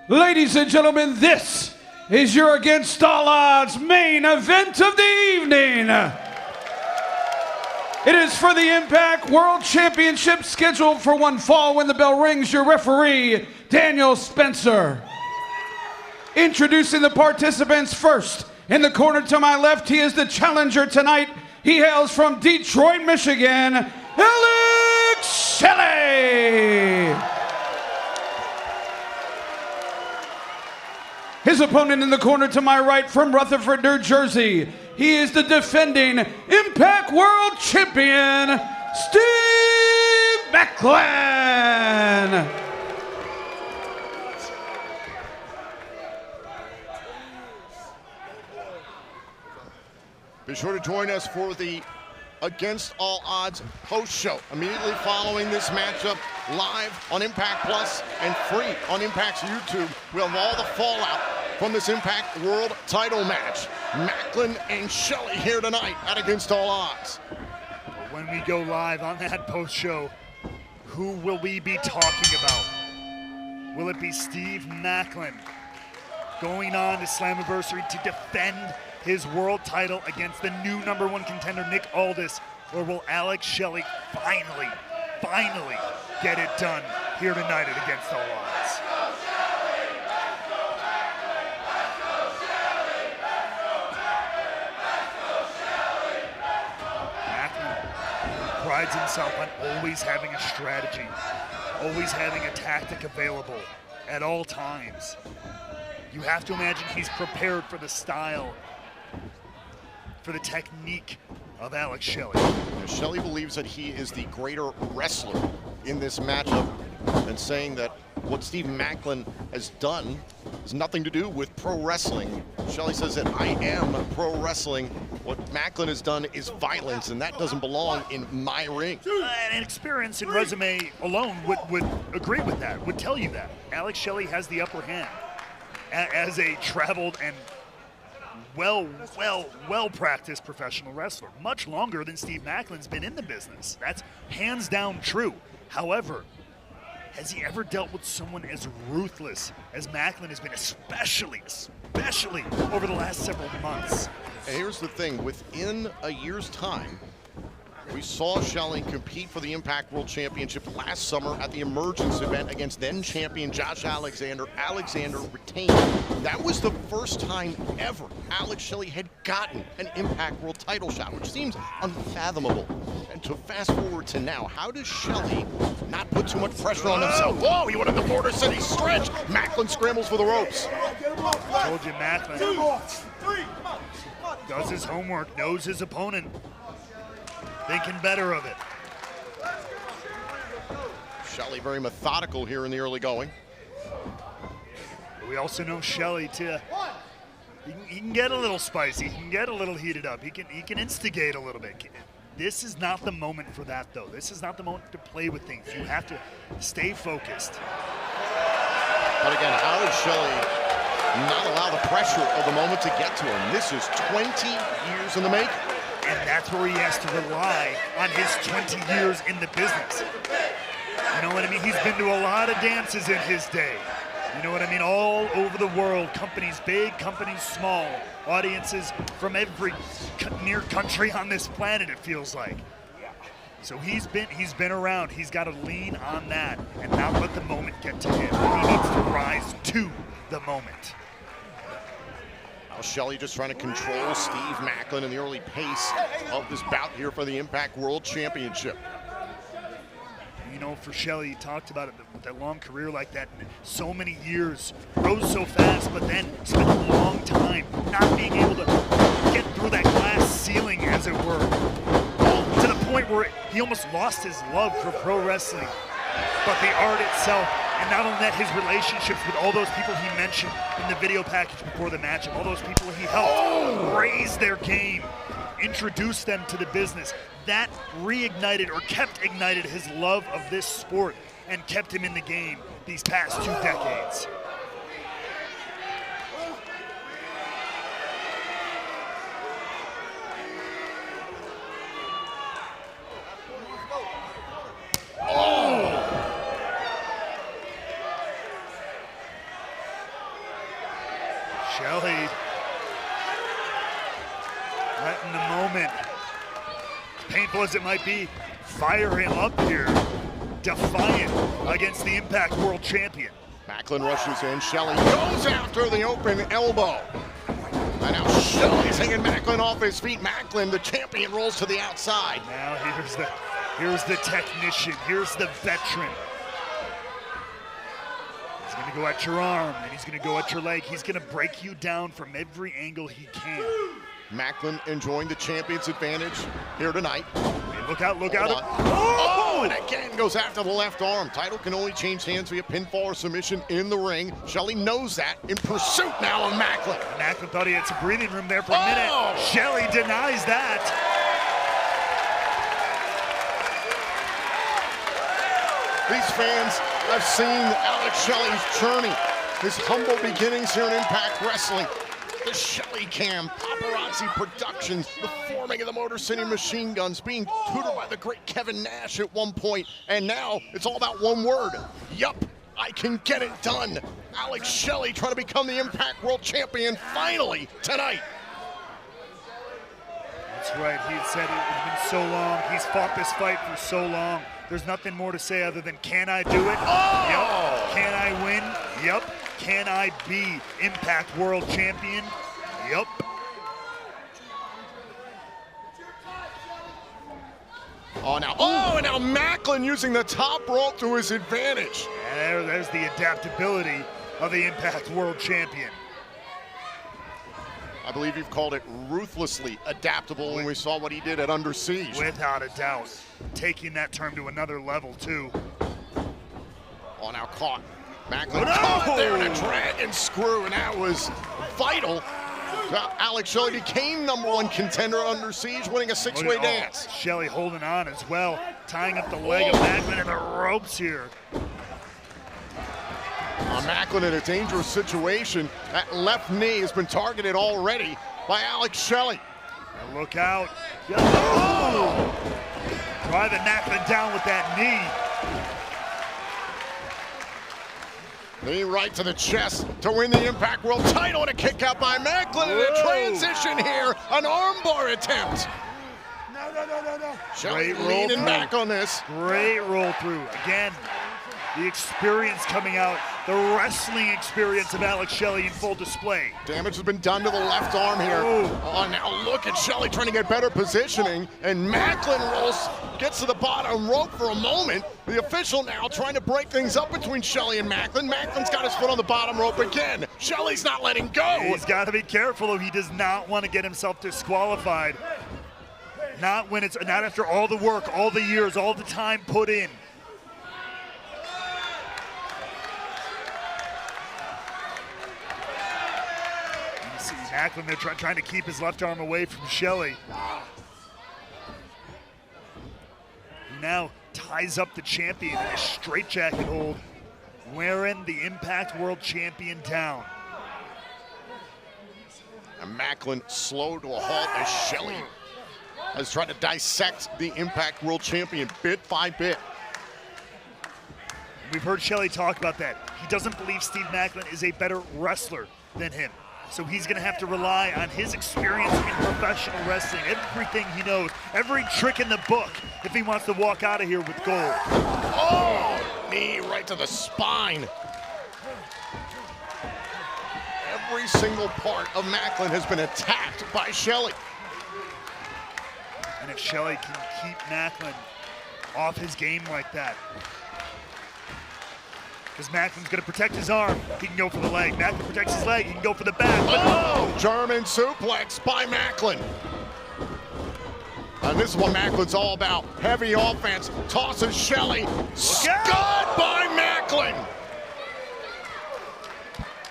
Ladies and gentlemen, this is your Against All Odds main event of the evening. It is for the Impact World Championship, scheduled for one fall. When the bell rings, your referee, Daniel Spencer. Introducing the participants first. In the corner to my left, he is the challenger tonight. He hails from Detroit, Michigan, Alex Shelley. His opponent in the corner to my right, from Rutherford, New Jersey, he is the defending Impact World Champion, Steve Maclin. Be sure to join us for the Against All Odds post show immediately following this matchup, live on Impact Plus and free on Impact's YouTube. We'll have all the fallout from this Impact World title match. Maclin and Shelley here tonight at Against All Odds. When we go live on that post show, who will we be talking about? Will it be Steve Maclin going on to Slammiversary to defend his world title against the new #1 contender, Nick Aldis? Or will Alex Shelley finally get it done here tonight at Against All Odds? Maclin prides himself on always having a strategy, always having a tactic available at all times. You have to imagine he's prepared for the style, for the technique of Alex Shelley. Shelley believes that he is the greater wrestler in this matchup, and saying that what Steve Maclin has done has nothing to do with pro wrestling. Shelley says that I am pro wrestling. What Maclin has done is violence, and that doesn't belong in my ring. And experience and resume alone would agree with that, would tell you that. Alex Shelley has the upper hand as a traveled and well-practiced professional wrestler, much longer than Steve Maclin's been in the business. That's hands down true. However, has he ever dealt with someone as ruthless as Maclin has been, especially over the last several months? And here's the thing, within a year's time, we saw Shelley compete for the Impact World Championship last summer at the Emergence event against then-champion Josh Alexander. Alexander retained. That was the first time ever Alex Shelley had gotten an Impact World title shot, which seems unfathomable. And to fast forward to now, how does Shelley not put too much pressure on himself? Whoa, he went at the Border City stretch. Maclin scrambles for the ropes. I told you, Maclin does his homework, knows his opponent, thinking better of it. Shelley very methodical here in the early going. We also know Shelley he can get a little spicy, he can get a little heated up, he can instigate a little bit. This is not the moment for that, though. This is not the moment to play with things. You have to stay focused. But again, how does Shelley not allow the pressure of the moment to get to him? This is 20 years in the making. And that's where he has to rely on his 20 years in the business. You know what I mean? He's been to a lot of dances in his day. You know what I mean? All over the world, companies big, companies small, audiences from every near country on this planet, it feels like. So he's been around. He's got to lean on that and not let the moment get to him. He needs to rise to the moment. Shelley just trying to control Steve Maclin in the early pace of this bout here for the Impact World Championship. You know, for Shelley, he talked about it, with that long career like that, and so many years, rose so fast, but then spent a long time not being able to get through that glass ceiling, as it were, to the point where he almost lost his love for pro wrestling. But the art itself, and not only that, his relationships with all those people he mentioned in the video package before the matchup, all those people he helped raise their game, introduce them to the business, that reignited or kept ignited his love of this sport and kept him in the game these past 2 decades. Shelley, letting the moment, as painful as it might be, fire him up here, defiant against the Impact World Champion. Maclin rushes in, Shelley goes after the open elbow. And now Shelley's hanging Maclin off his feet. Maclin, the champion, rolls to the outside. Now here's the technician, here's the veteran. He's gonna go at your arm, and he's gonna go at your leg. He's gonna break you down from every angle he can. Maclin enjoying the champion's advantage here tonight. Hey, look out, look out. Oh, and again goes after the left arm. Title can only change hands via pinfall or submission in the ring. Shelley knows that, in pursuit now of Maclin. Maclin thought he had some breathing room there for a minute. Shelley denies that. These fans have seen Alex Shelley's journey, his humble beginnings here in Impact Wrestling. The Shelley Cam, Paparazzi Productions, the forming of the Motor City Machine Guns, being tutored by the great Kevin Nash at one point, and now it's all about one word. Yup, I can get it done. Alex Shelley trying to become the Impact World Champion finally tonight. That's right, he had said it had been so long. He's fought this fight for so long. There's nothing more to say other than, can I do it? Oh! Yep. Can I win? Yep. Can I be Impact World Champion? Yep. And now Maclin using the top rope to his advantage. And there's the adaptability of the Impact World Champion. I believe you've called it ruthlessly adaptable when we saw what he did at Under Siege. Without a doubt. Taking that term to another level, too. Oh, now caught. Maclin caught there in a dragon screw, and that was vital. Alex Shelley became #1 contender Under Siege, winning a six-way dance. Shelley holding on as well, tying up the leg of Maclin in the ropes here. Maclin in a dangerous situation. That left knee has been targeted already by Alex Shelley. Now look out. Oh! Driving Maclin down with that knee. Knee right to the chest to win the Impact World title, and a kick out by Maclin in a transition here. An armbar attempt. No. Shelley leaning back on this. Great roll through. Again, the experience coming out, the wrestling experience of Alex Shelley in full display. Damage has been done to the left arm here. Oh, now look at Shelley trying to get better positioning, and Maclin gets to the bottom rope for a moment. The official now trying to break things up between Shelley and Maclin. Maclin's got his foot on the bottom rope again. Shelley's not letting go. He's got to be careful, though. He does not want to get himself disqualified. Not after all the work, all the years, all the time put in. Maclin, they're trying to keep his left arm away from Shelley. Now ties up the champion in a straitjacket hold, wearing the Impact World Champion down. And Maclin slowed to a halt as Shelley has tried to dissect the Impact World Champion bit by bit. We've heard Shelley talk about that. He doesn't believe Steve Maclin is a better wrestler than him. So he's gonna have to rely on his experience in professional wrestling, everything he knows, every trick in the book, if he wants to walk out of here with gold. Oh, knee right to the spine. Every single part of Maclin has been attacked by Shelley. And if Shelley can keep Maclin off his game like that, because Maclin's going to protect his arm, he can go for the leg. Maclin protects his leg, he can go for the back. Oh, German suplex by Maclin. And this is what Macklin's all about. Heavy offense, tosses Shelley. Scud by Maclin.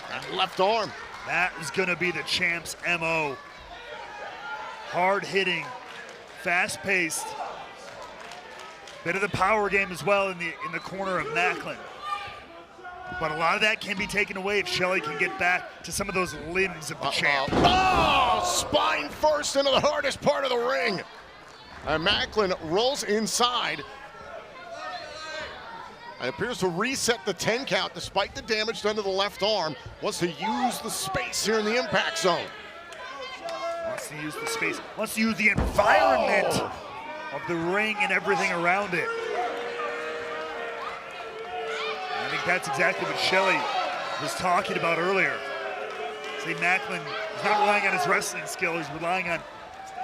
That left arm. That is going to be the champ's MO. Hard hitting, fast paced. Bit of the power game as well in the corner of Maclin. But a lot of that can be taken away if Shelley can get back to some of those limbs of the champ. Oh, spine first into the hardest part of the ring. And Maclin rolls inside. And appears to reset the 10 count despite the damage done to the left arm. Wants to use the space here in the impact zone. Wants to use the space, wants to use the environment of the ring and everything around it. And I think that's exactly what Shelley was talking about earlier. See, Maclin is not relying on his wrestling skill, he's relying on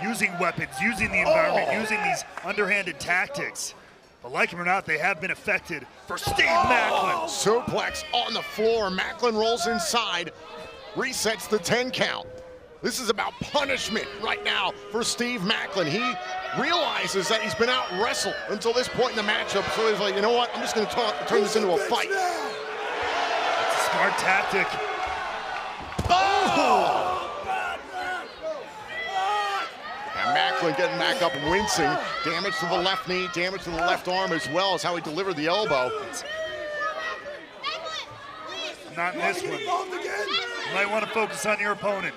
using weapons, using the environment, using these underhanded tactics. But like him or not, they have been affected for Steve Maclin. Suplex on the floor. Maclin rolls inside, resets the 10 count. This is about punishment right now for Steve Maclin. He realizes that he's been out wrestled until this point in the matchup, so he's like, you know what, I'm just going to turn this into a fight. It's a smart tactic. Oh! And Maclin getting back up, wincing. Damage to the left knee, damage to the left arm, as well as how he delivered the elbow. Not in this one. You might want to focus on your opponent.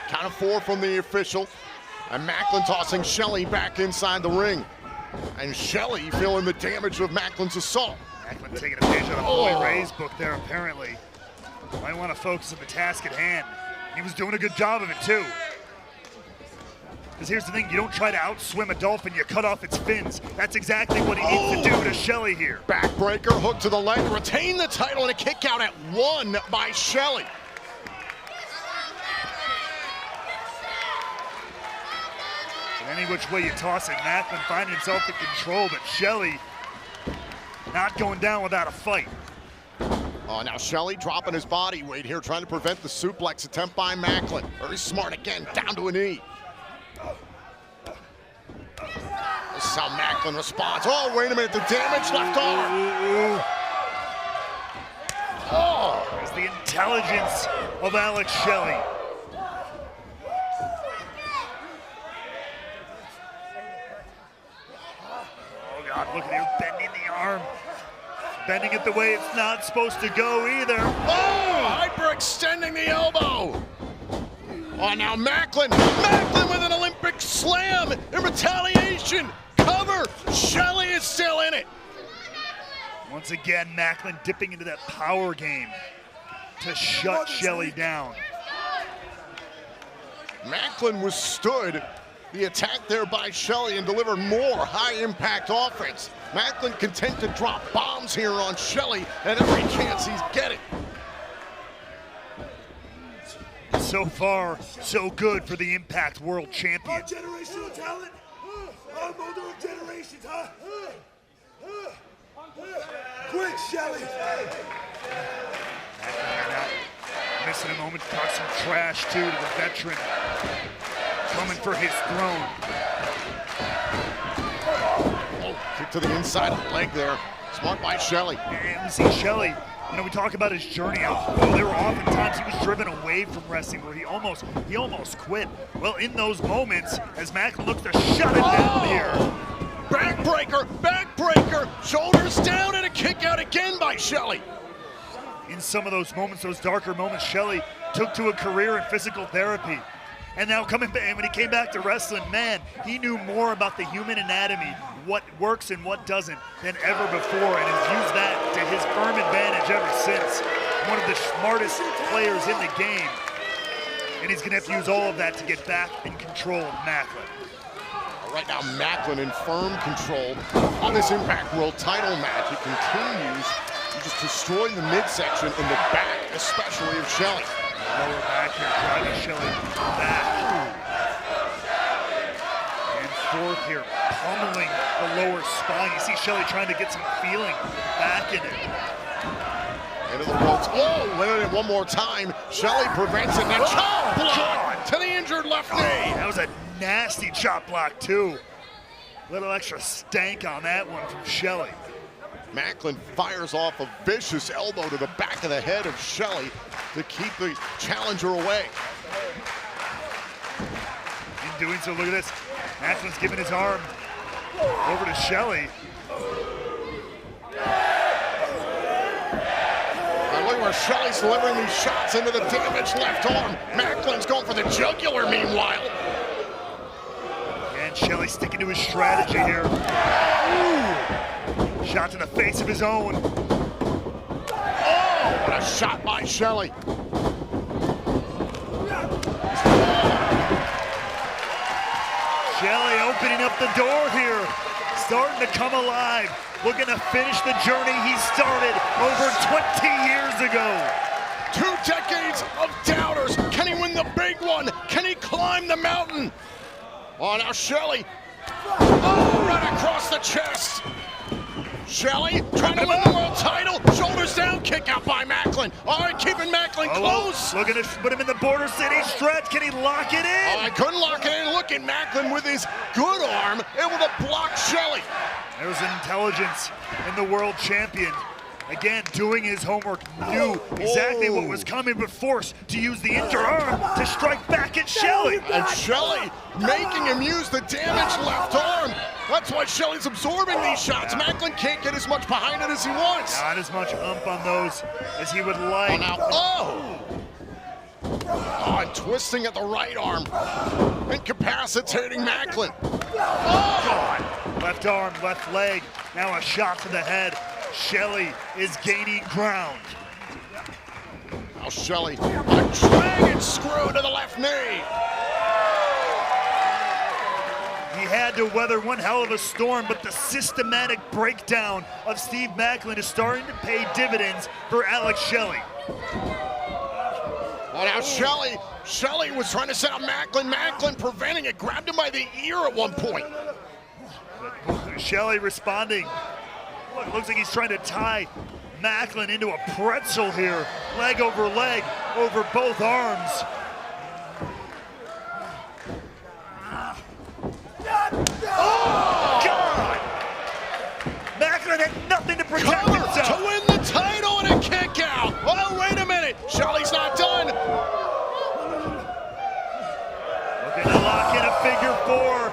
Count of 4 from the official. And Maclin tossing Shelley back inside the ring. And Shelley feeling the damage of Maclin's assault. Maclin taking a page out of Boy Ray's book there, apparently. Might want to focus on the task at hand. He was doing a good job of it, too. Because here's the thing, you don't try to outswim a dolphin, you cut off its fins. That's exactly what he needs to do to Shelley here. Backbreaker, hook to the leg, retain the title, and a kick out at 1 by Shelley. And any which way you toss it, Maclin finding himself in control, but Shelley not going down without a fight. Oh, now Shelley dropping his body weight here, trying to prevent the suplex attempt by Maclin. Very smart again, down to a knee. This is how Maclin responds. Oh, wait a minute, the damage left arm. Oh! There's the intelligence of Alex Shelley. Oh God, look at him bending the arm. Bending it the way it's not supposed to go either. Oh! Hyperextending the elbow. Oh, now Maclin. Maclin with an Olympic slam in retaliation. Cover. Shelley is still in it. Once again, Maclin dipping into that power game to shut Shelley down. Maclin withstood the attack there by Shelley and delivered more high-impact offense. Maclin content to drop bombs here on Shelley at every chance he's getting. So far, so good for the Impact World Champion. Our generational talent, our mother of generations, huh? Quick, Shelley! Missing a moment to talk some trash, too, to the veteran. Coming for his throne. Oh, kick to the inside of the leg there. Smart by Shelley. And we see Shelley, you know, we talk about his journey out. Well, there were often times he was driven away from wrestling where he almost quit. Well, in those moments, as Maclin looks to shut it down here. Backbreaker, backbreaker, shoulders down, and a kick out again by Shelley. In some of those moments, those darker moments, Shelley took to a career in physical therapy. And now coming back, when he came back to wrestling, man, he knew more about the human anatomy, what works and what doesn't, than ever before, and has used that to his firm advantage ever since. One of the smartest players in the game. And he's gonna have to use all of that to get back in control of Maclin. Right now, Maclin in firm control on this Impact World title match. He continues to just destroy the midsection and the back, especially of Shelley. Lower back here, driving Shelley back. And forth here, pummeling the lower spine. You see Shelley trying to get some feeling back in it. Into the ropes. Oh, landed it one more time. Shelley prevents it. Now chop block to the injured left knee. That was a nasty chop block, too. Little extra stank on that one from Shelley. Maclin fires off a vicious elbow to the back of the head of Shelley to keep the challenger away. In doing so, look at this. Maclin's giving his arm over to Shelley. And look where Shelley's delivering these shots into the damaged left arm. Maclin's going for the jugular meanwhile. And And Shelley sticking to his strategy here. Ooh. Shot to the face of his own. Oh, what a shot by Shelley. Shelley opening up the door here. Starting to come alive. Looking to finish the journey he started over 20 years ago. 2 decades of doubters. Can he win the big one? Can he climb the mountain? Oh, now Shelley. Oh, right across the chest. Shelley trying to win the world title. Shoulders down, kick out by Maclin. All right, keeping Maclin close. Looking to put him in the Border City stretch. Can he lock it in? Oh, I couldn't lock it in. Look at Maclin with his good arm, able to block Shelley. There's intelligence in the world champion. Again, doing his homework, knew exactly what was coming, but forced to use the interarm to strike back at Shelley. And Shelley making him use the damaged left arm. That's why Shelley's absorbing these shots. Maclin can't get as much behind it as he wants. Not as much ump on those as he would like. Oh, now, oh, and twisting at the right arm. Incapacitating Maclin. Oh! God. Left arm, left leg, now a shot to the head. Shelley is gaining ground. Now Shelley, a dragon screw to the left knee. He had to weather one hell of a storm, but the systematic breakdown of Steve Maclin is starting to pay dividends for Alex Shelley. Oh, now Shelley was trying to set up Maclin. Maclin preventing it, grabbed him by the ear at one point. But Shelley responding. Look, looks like he's trying to tie Maclin into a pretzel here. Leg over both arms. Oh, God! Maclin had nothing to protect himself. To win the title and a kick out. Oh, wait a minute. Shelley's not done. Looking to lock in a figure 4,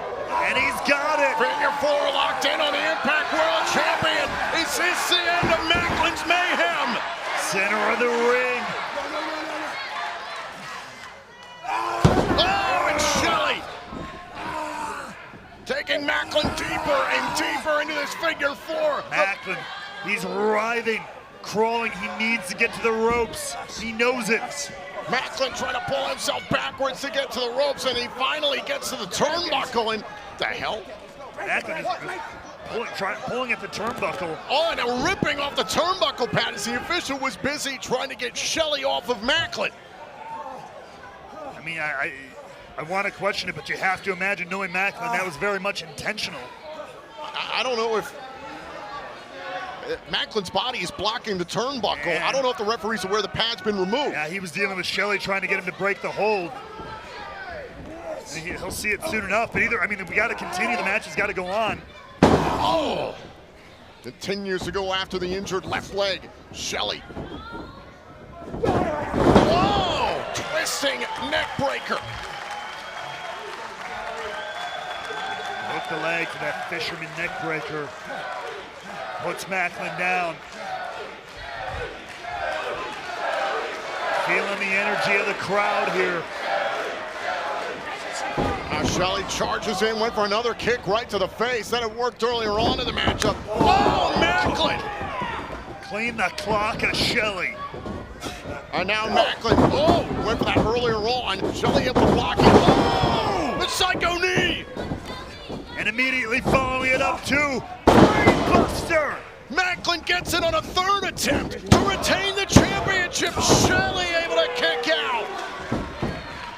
and he's got it. Figure 4 locked in on the Impact World Champion. Is this the end of Maclin's mayhem? Center of the ring. Oh, and Shelley taking Maclin deeper and deeper into this figure 4. Maclin, he's writhing, crawling. He needs to get to the ropes. He knows it. Maclin trying to pull himself backwards to get to the ropes, and he finally gets to the turnbuckle. And the hell? Maclin is pulling at the turnbuckle. Oh, and now ripping off the turnbuckle pad as the official was busy trying to get Shelley off of Maclin. I mean, I want to question it, but you have to imagine, knowing Maclin, that was very much intentional. I don't know if Maclin's body is blocking the turnbuckle. Yeah. I don't know if the referee's aware the pad's been removed. Yeah, he was dealing with Shelley trying to get him to break the hold. And he'll see it soon enough, but we got to continue. The match has got to go on. Oh! 10 years ago after the injured left leg, Shelley. Whoa! Twisting neck breaker. Hook the leg to that fisherman neck breaker. Puts Maclin down. Feeling the energy of the crowd here. Now Shelley charges in, went for another kick right to the face. That had worked earlier on in the matchup. Oh, Maclin! Clean the clock of Shelley. And now Maclin, went for that earlier on. Shelley able to block it. Oh, the psycho knee! And immediately following it up too, brainbuster! Maclin gets it on a 3rd attempt to retain the championship. Shelley able to kick out.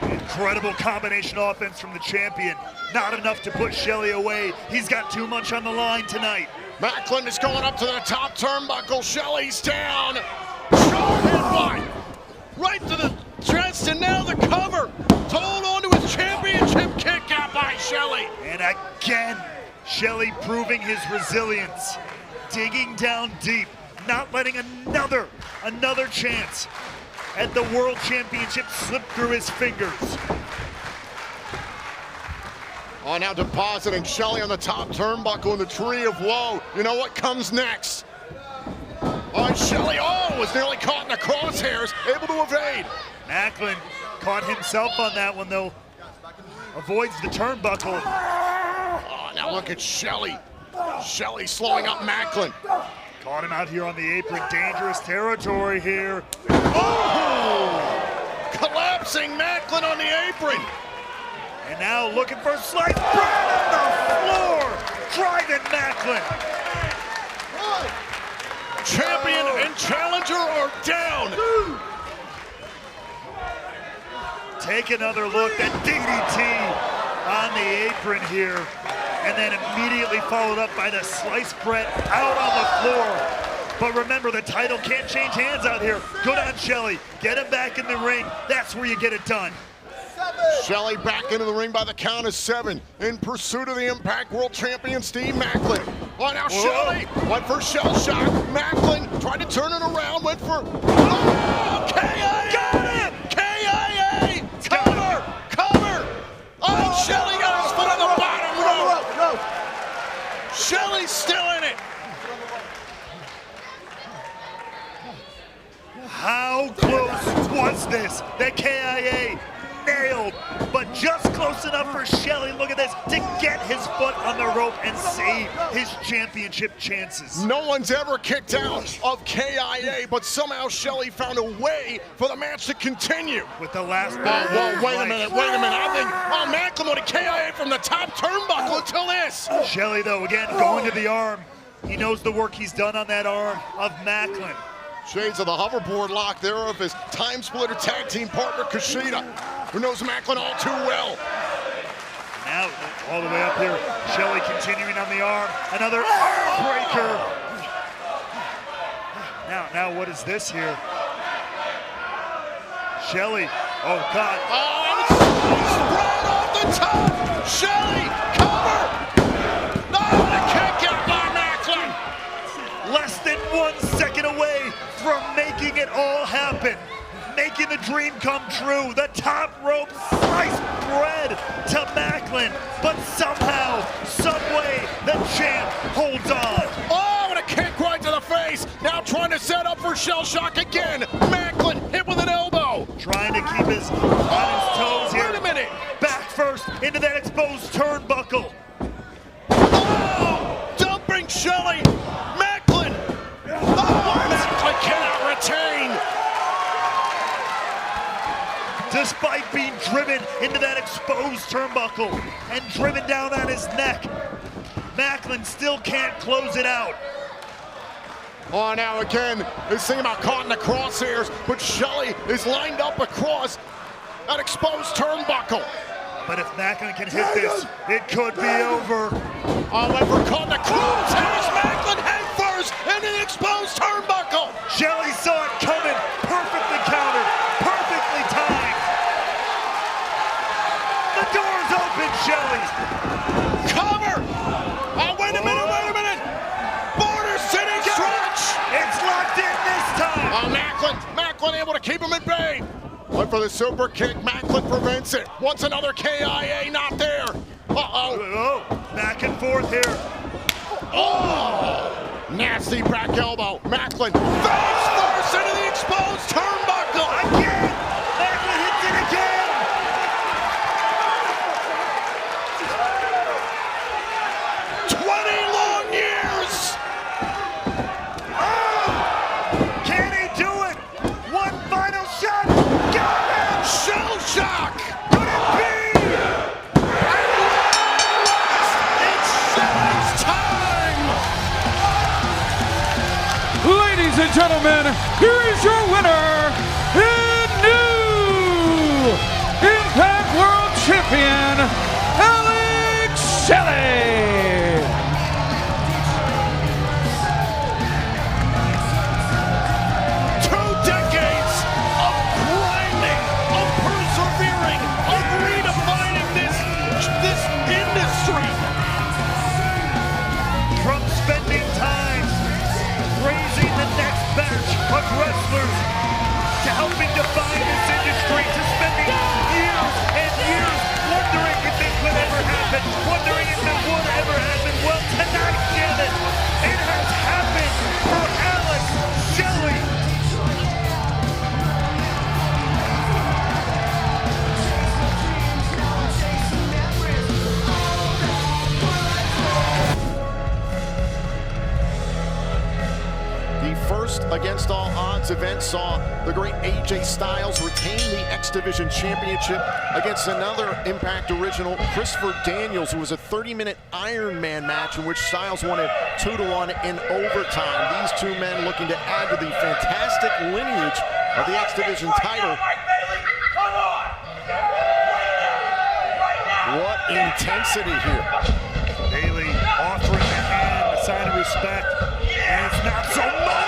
Incredible combination offense from the champion. Not enough to put Shelley away. He's got too much on the line tonight. Maclin is going up to the top turnbuckle. Shelley's down. Short head wide. Right to the chest, and now the cover. To hold on to his championship kick out by Shelley. And again, Shelley proving his resilience. Digging down deep, not letting another chance at the World Championship slip through his fingers. Oh, now depositing Shelley on the top turnbuckle in the tree of woe. You know what comes next? Oh, and Shelley, was nearly caught in the crosshairs, able to evade. Maclin caught himself on that one though. Avoids the turnbuckle. Now look at Shelley. Shelley slowing up Maclin. Caught him out here on the apron. Dangerous territory here. Oh! Collapsing Maclin on the apron. And now looking for slice bread on the floor. Driving Maclin. Champion and challenger are down. Take another look at DDT on the apron here. And then immediately followed up by the sliced bread out on the floor. But remember, the title can't change hands out here. Good on Shelley. Get him back in the ring. That's where you get it done. Shelley back into the ring by the count of 7 in pursuit of the Impact World Champion Steve Maclin. Oh, now Shelley went for shell shock. Maclin tried to turn it around, went for KIA! Got him! KIA! Cover! Cover! Oh, Shelley got his foot on the bottom rope. Shelley's still in it. How close was this? The KIA nailed, but just close enough for Shelley, look at this, to get his foot on the rope and save his championship chances. No one's ever kicked out of KIA, but somehow Shelley found a way for the match to continue. With the last whoa, wait a minute. I think, Maclin with a KIA from the top turnbuckle until this. Shelley, though, again, going to the arm. He knows the work he's done on that arm of Maclin. Shades of the hoverboard lock there of his time splitter tag team partner Kushida, who knows Maclin all too well. Now, all the way up here, Shelley continuing on the arm. Another arm breaker. Now what is this here? Shelley, oh God. Oh, spread off the top. Shelley, cover. Oh, the kick out by Maclin. Less than 1 second away from making it all happen. Making the dream come true. The top rope sliced bread to Maclin. But somehow, someway, the champ holds on. Oh, and a kick right to the face. Now trying to set up for shell shock again. Maclin hit with an elbow. Trying to keep his on his toes here. Wait a minute. Back first into that exposed turnbuckle. Oh, dumping Shelley. Maclin. Oh, Maclin cannot retain. Despite being driven into that exposed turnbuckle and driven down on his neck, Maclin still can't close it out. Oh, now again, this thing about caught in the crosshairs, but Shelley is lined up across that exposed turnbuckle. But if Maclin can hit this, it could be over. However, caught in the crosshairs, Maclin head first into the exposed turnbuckle. Shelley saw it coming, perfectly countered, perfectly timed. The door's open, Shelley. Cover! Oh, wait a minute! Border City stretch! It's locked in this time. Oh, Maclin able to keep him at bay. Went for the super kick, Maclin prevents it. Wants another KIA, not there. Uh-oh. Back and forth here. Oh! Nasty back elbow. Maclin face first into the exposed turnbuckle. Again! Maclin hits it again! 20 long years! Oh! Can he do it? One final shot! Got it! Shell shock! Could it be? At last, it's Shelley's time! Ladies and gentlemen, here is your winner and new Impact World Champion, Shelley. 2 decades of grinding, of persevering, of redefining this industry. From spending time raising the next batch of wrestlers to helping define this industry to spending years and years wondering if it could ever happen, wondering if it would ever happen. Well, tonight, damn it, it has happened for Alex Shelley. first Against All Odds event saw the great AJ Styles retain the X Division Championship against another Impact original, Christopher Daniels, who was a 30-minute Iron Man match in which Styles won it 2-1 in overtime. These two men looking to add to the fantastic lineage of the X Division title. What intensity here. Bailey offering the hand, a sign of respect, and it's not so much.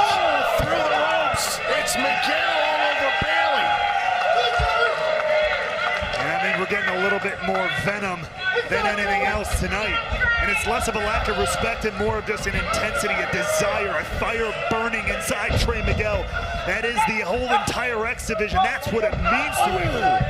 Through the ropes, it's Miguel all over Bailey. And I think we're getting a little bit more venom than anything else tonight. And it's less of a lack of respect and more of just an intensity, a desire, a fire burning inside Trey Miguel. That is the whole entire X Division. That's what it means to him.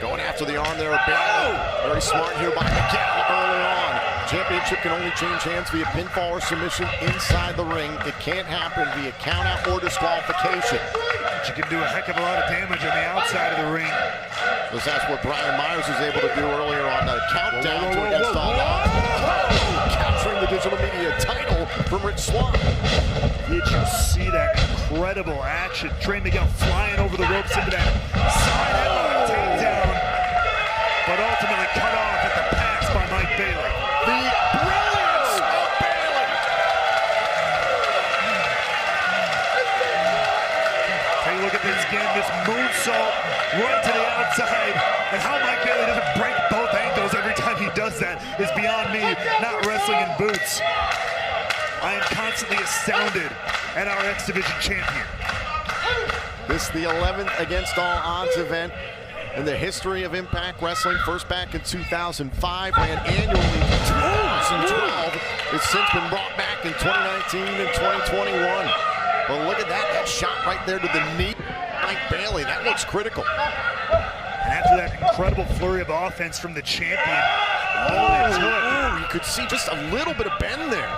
Going after the arm there of Bailey. Very smart here by Miguel early on. Championship can only change hands via pinfall or submission inside the ring. It can't happen via countout or disqualification. But you can do a heck of a lot of damage on the outside of the ring. Because that's what Brian Myers was able to do earlier on the countdown to Against All Odds. Capturing the digital media title from Rich Swann. Did you see that incredible action? Trey Miguel flying over the ropes into that side headlock takedown, but ultimately cut off at the pass by Mike Bailey. The brilliance of Bailey. Take a look at this again, this moonsault right to the outside, and how Mike Bailey doesn't break both ankles every time he does that is beyond me, not wrestling in boots. I am constantly astounded at our X Division champion. This is the 11th Against All Odds event in the history of Impact Wrestling. First back in 2005, ran annually in 2012. It's since been brought back in 2019 and 2021. But look at that shot right there to the knee. Mike Bailey, that looks critical. And after that incredible flurry of offense from the champion, You could see just a little bit of bend there.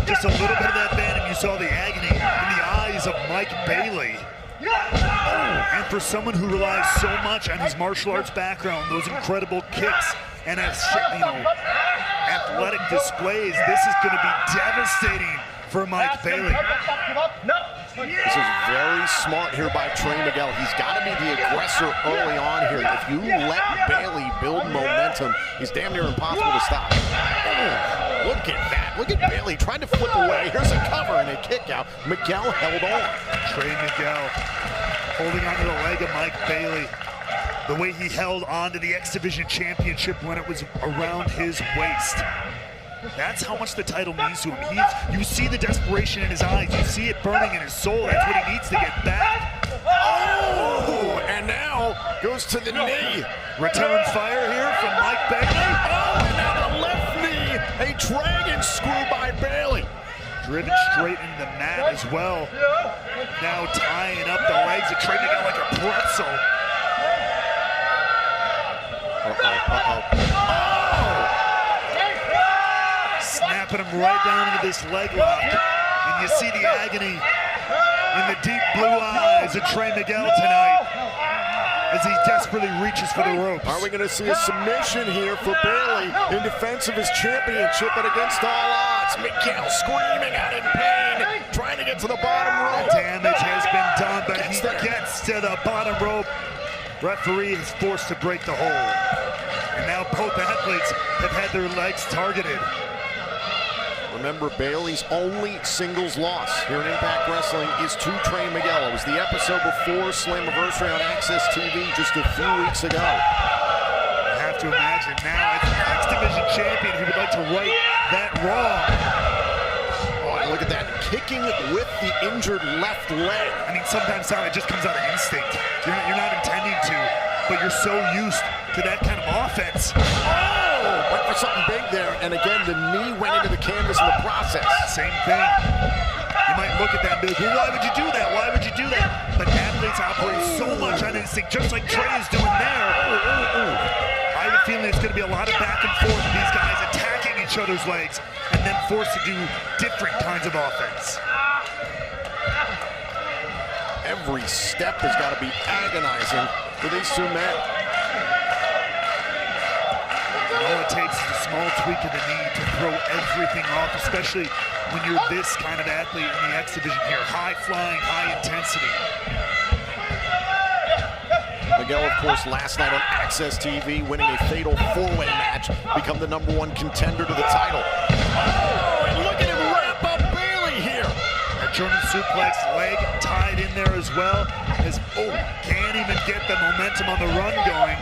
just a little bit of that bend, and you saw the agony in the eyes of Mike Bailey. And for someone who relies so much on his martial arts background, those incredible kicks and athletic displays, this is going to be devastating for Mike Bailey. This is very smart here by Trey Miguel. He's got to be the aggressor early on here. If you let Bailey build momentum, he's damn near impossible to stop. Look at that. Look at Bailey trying to flip away. Here's a cover and a kick out. Miguel held on. Trey Miguel holding onto the leg of Mike Bailey. The way he held on to the X Division Championship when it was around his waist. That's how much the title means to him. You see the desperation in his eyes. You see it burning in his soul. That's what he needs to get back. Oh, and now goes to the knee. Return fire here from Mike Bailey. Oh, and now the left knee. A dragon screw by Bailey. Driven straight into the mat as well. Now tying up the legs of Trey Miguel like a pretzel. Snapping him right down into this leg lock. And you see the agony in the deep blue eyes of Trey Miguel tonight as he desperately reaches for the ropes. Are we going to see a submission here for Bailey in defense of his championship at Against All Odds? Miguel screaming out in pain, trying to get to the bottom rope. Damage has been done, but he gets to the bottom rope. Referee is forced to break the hold. And now both athletes have had their legs targeted. Remember, Bailey's only singles loss here in Impact Wrestling is to Trey Miguel. It was the episode before Slammiversary on Access TV just a few weeks ago. I have to imagine now, as the X Division champion, he would like to right that wrong. Oh, and look at that, kicking with the injured left leg. I mean, sometimes it just comes out of instinct. You're not intending to, but you're so used to that kind of offense. Went for something big there, and again, the knee went into the canvas in the process. Same thing. You might look at that and be like, well, why would you do that? Why would you do that? But athletes operate so much on instinct, just like Trey is doing there. I have a feeling it's going to be a lot of back and forth, these guys attacking each other's legs, and then forced to do different kinds of offense. Every step has got to be agonizing for these two men. All it takes is a small tweak of the knee to throw everything off, especially when you're this kind of athlete in the X division here. High flying, high intensity. Miguel, of course, last night on Access TV, winning a fatal four-way match, become the #1 contender to the title. Oh, and look at him wrap up Bailey here. A German suplex, leg tied in there as well. As, can't even get the momentum on the run going.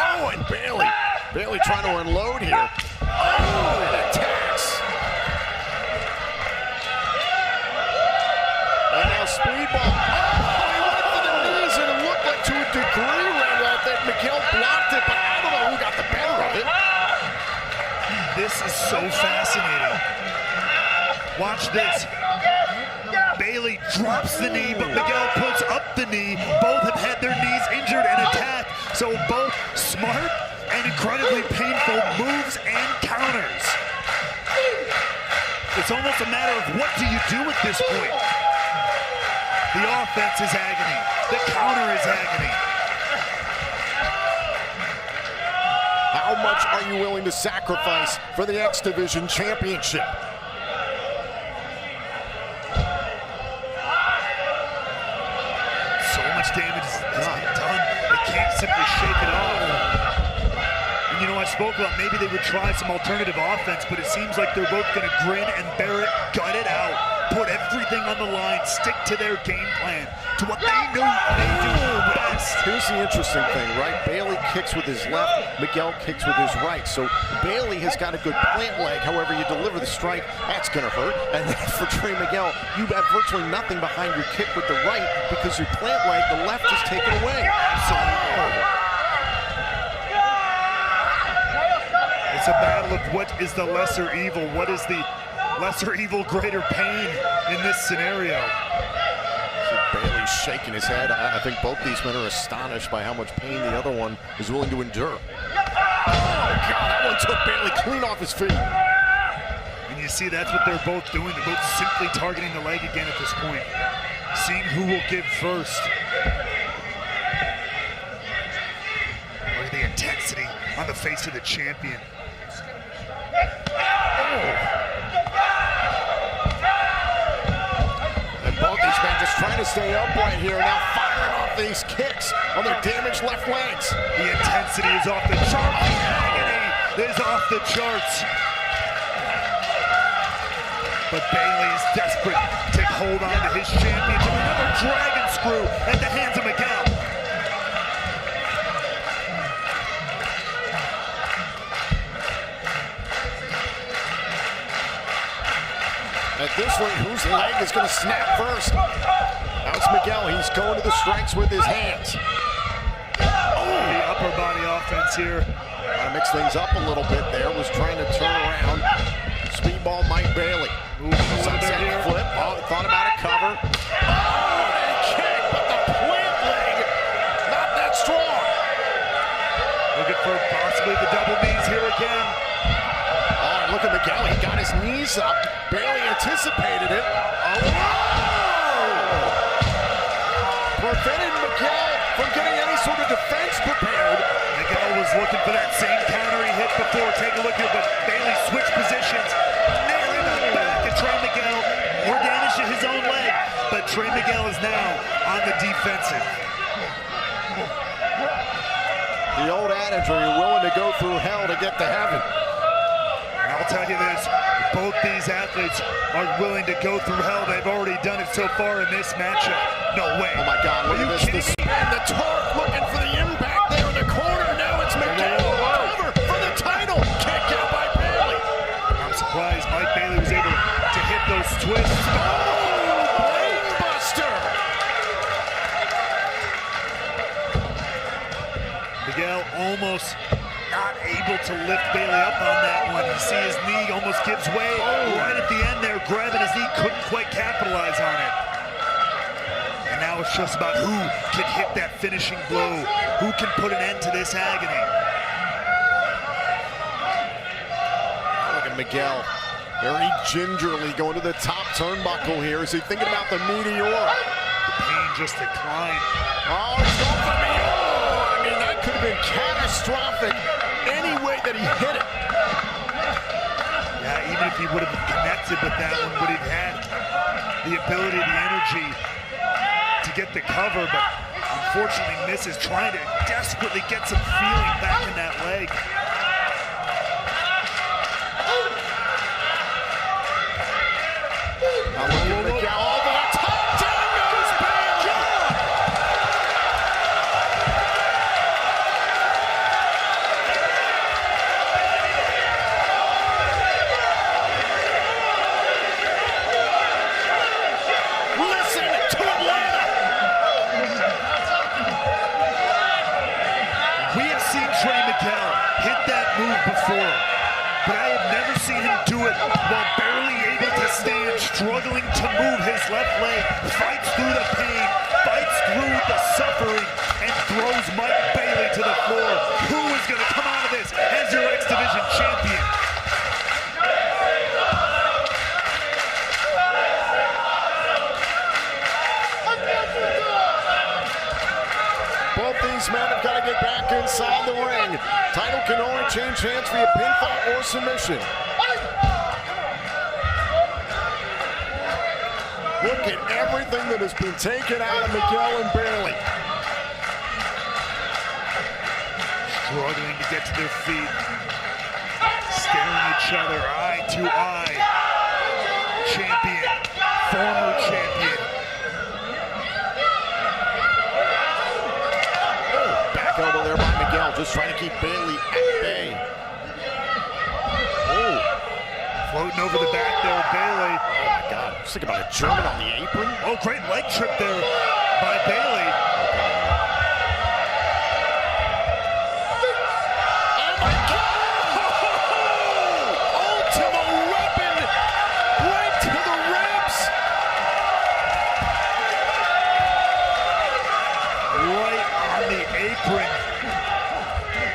Oh, and Bailey trying to unload here. Oh, and attacks. And now speedball. Oh, he went for the knees, and it looked like to a degree, Randolph, that Miguel blocked it, but I don't know who got the better of it. This is so fascinating. Watch this. Bailey drops the knee, but Miguel puts up the knee. Both have had their knees injured and attacked. So both smart and incredibly painful moves and counters. It's almost a matter of what do you do at this point? The offense is agony. The counter is agony. How much are you willing to sacrifice for the X Division Championship? So much damage has been done. They can't simply shake it off. And you know, I spoke about maybe they would try some alternative offense, but it seems like they're both going to grin and bear it, gut it out, put everything on the line, stick to their game plan, to what they know they do best. Here's the interesting thing, right? Bailey kicks with his left, Miguel kicks with his right. So Bailey has got a good plant leg. However, you deliver the strike, that's going to hurt. And then for Trey Miguel, you have virtually nothing behind your kick with the right because your plant leg, the left, is taken away. It's a battle of what is the lesser evil. What is the lesser evil, greater pain in this scenario? Bailey's shaking his head. I think both these men are astonished by how much pain the other one is willing to endure. Oh, God, that one took Bailey clean off his feet. And you see, that's what they're both doing. They're both simply targeting the leg again at this point, seeing who will give first. Look at the intensity on the face of the champion. Both these men just trying to stay upright here, now firing off these kicks on their damaged left legs. The intensity is off the charts. The agony is off the charts. But Bailey is desperate to hold on to his championship. Another dragon screw at the hands of Miguel. At this point, whose leg is going to snap first? Now it's Miguel. He's going to the strikes with his hands. The upper body offense here. Mix things up a little bit there. Was trying to turn around. Speedball Mike Bailey. Sunset flip. Oh, thought about a cover. Oh, and kick, but the plant leg not that strong. Looking for possibly the double knees here again. Oh, look at Miguel. He got his knees up. Bailey anticipated it. Prevented Miguel from getting any sort of defense prepared. Miguel was looking for that same counter he hit before. Take a look here, but Bailey switched positions, nailing the back of Trey Miguel. More damage to his own leg, but Trey Miguel is now on the defensive. The old adage, are you willing to go through hell to get to heaven? And I'll tell you this, both these athletes are willing to go through hell. They've already done it so far in this matchup. No way. Oh my God, look at this. The spin, the torque, looking for the impact there in the corner. Now it's Miguel over for the title. Kick out by Bailey. I'm surprised Mike Bailey was able to hit those twists. Oh, brainbuster. Miguel almost not able to lift Bailey up on that one. You see his knee almost gives way right at the end there, grabbing his knee, couldn't quite capitalize on it. And now it's just about who can hit that finishing blow, who can put an end to this agony. Look at Miguel, very gingerly going to the top turnbuckle here. Is he thinking about the meteor? The pain just declined. Oh, he's going for me. Oh, I mean, that could have been catastrophic any way that he hit it. Yeah, even if he would have connected with that one, would have had the ability, the energy to get the cover, but unfortunately misses, trying to desperately get some feeling back in that leg. Now look at Miguel over the top, down goes Bailey! Listen to Atlanta! We have seen Trey Miguel hit that move before, but I have never seen him do it while barely able to stand, struggling to move his left leg, fights through the pain, fights through the suffering, and throws Mike Bailey to the floor. Who is going to come out of this as your X Division champion? Both these men have got to get back inside the ring. Title can only change hands via pinfall or submission. Look at everything that has been taken out of Miguel and Bailey. Struggling to get to their feet, staring each other eye to eye. Champion, former champion. Back elbow there by Miguel, just trying to keep Bailey at bay. Oh, Floating over the back there, Bailey. oh my God. Just think about a German on the apron. Oh, great leg trip there by Bailey. Oh my God! Ultimo weapon right to the ribs. Right on the apron.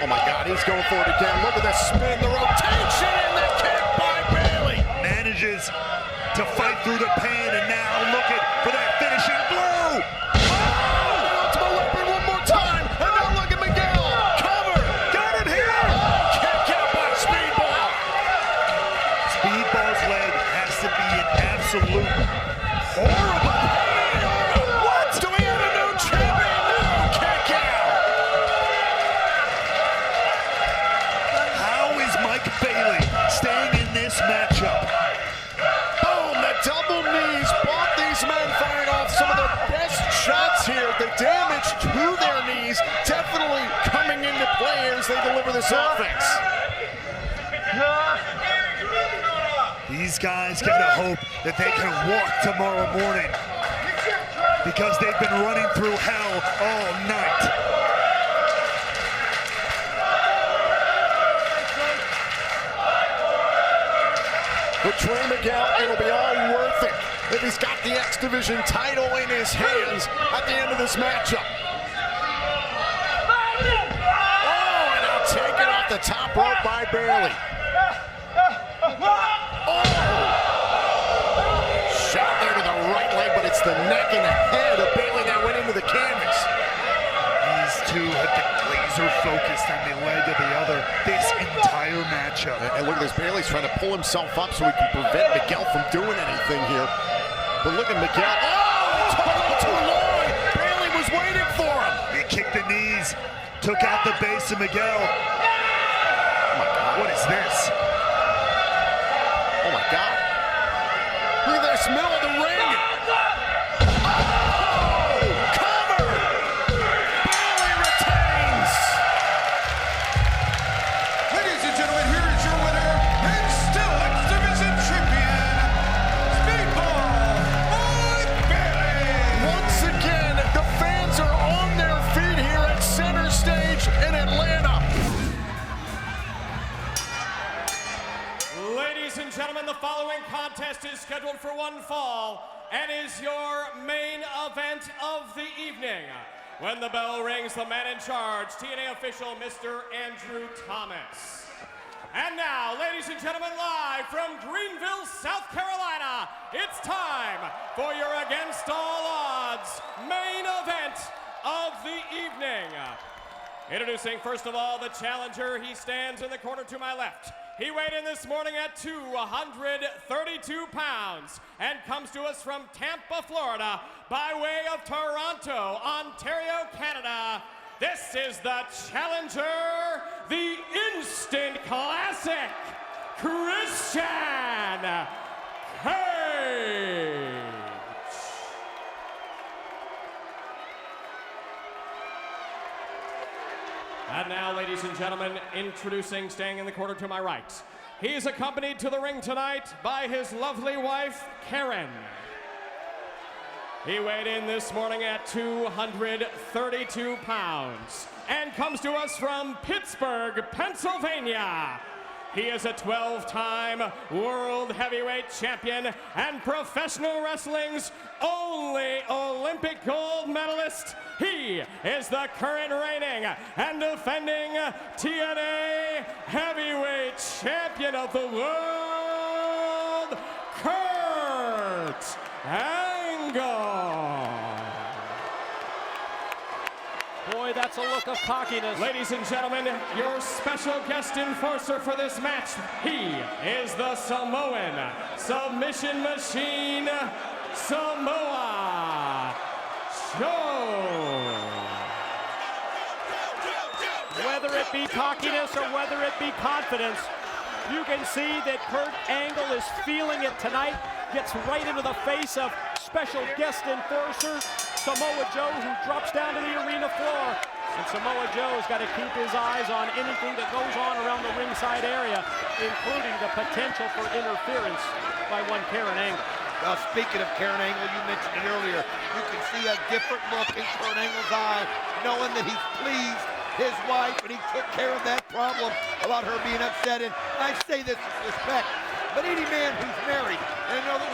Oh my God, he's going for it again. Look at the spin, the rotation, and the kick by Bailey. Manages to fight through the pain, and now looking for that finishing blow. Ultimo weapon one more time, and now look at Miguel. Cover. Got him here. Kick out by Speedball. Speedball's leg has to be an absolute horrible pain. What? Do we have a new champion? No, kick out. How is Mike Bailey staying in this matchup? Boom, the double knees. Both these men firing off some of their best shots here. The damage to their knees definitely coming into play as they deliver this offense. These guys gotta hope that they can walk tomorrow morning, because they've been running through hell all night. For Trey Miguel, it'll be all worth it if he's got the X Division title in his hands at the end of this matchup. Oh, and now taken off the top rope by Bailey. Oh! Shot there to the right leg, but it's the neck and head of Bailey that went into the canvas. These two have been laser focused on the leg of the other this entire matchup. And look at this, Bailey's trying to pull himself up so he can prevent Miguel from doing anything here. But look at Miguel. Oh, he took a little too long. Bailey was waiting for him. He kicked the knees, took out the base of Miguel. Oh my God. What is this? Oh my God. Look at this, middle of the ring. Oh, cover. Bailey retains. Ladies and gentlemen, here is your winner and still X Division champion, Speedball Mike Bailey. Once again, the fans are on their feet here at Center Stage in Atlanta. Ladies and gentlemen, the following contest is scheduled for one fall and is your main event of the evening. When the bell rings, the man in charge, TNA official, Mr. Andrew Thomas. And now, ladies and gentlemen, live from Greenville, South Carolina, it's time for your Against All Odds main event of the evening. Introducing first of all the challenger. He stands in the corner to my left. He weighed in this morning at 232 pounds and comes to us from Tampa, Florida, by way of Toronto, Ontario, Canada. This is the challenger, the instant classic, Christian Cage. And now, ladies and gentlemen, introducing, staying in the corner to my right. He is accompanied to the ring tonight by his lovely wife, Karen. He weighed in this morning at 232 pounds and comes to us from Pittsburgh, Pennsylvania. He is a 12-time world heavyweight champion and professional wrestling's only Olympic gold medalist. He is the current reigning and defending TNA heavyweight champion of the world, Kurt Angle. Boy, that's a look of cockiness. Ladies and gentlemen, your special guest enforcer for this match, he is the Samoan submission machine, Samoa Joe. Whether it be cockiness or whether it be confidence, you can see that Kurt Angle is feeling it tonight. Gets right into the face of special guest enforcer Samoa Joe, who drops down to the arena floor. And Samoa Joe's got to keep his eyes on anything that goes on around the ringside area, including the potential for interference by one Karen Angle. Well, speaking of Karen Angle, you mentioned it earlier. You can see a different look in Kurt Angle's eye, knowing that he's pleased his wife, and he took care of that problem about her being upset. And I say this with respect, but any man who's married, and I know that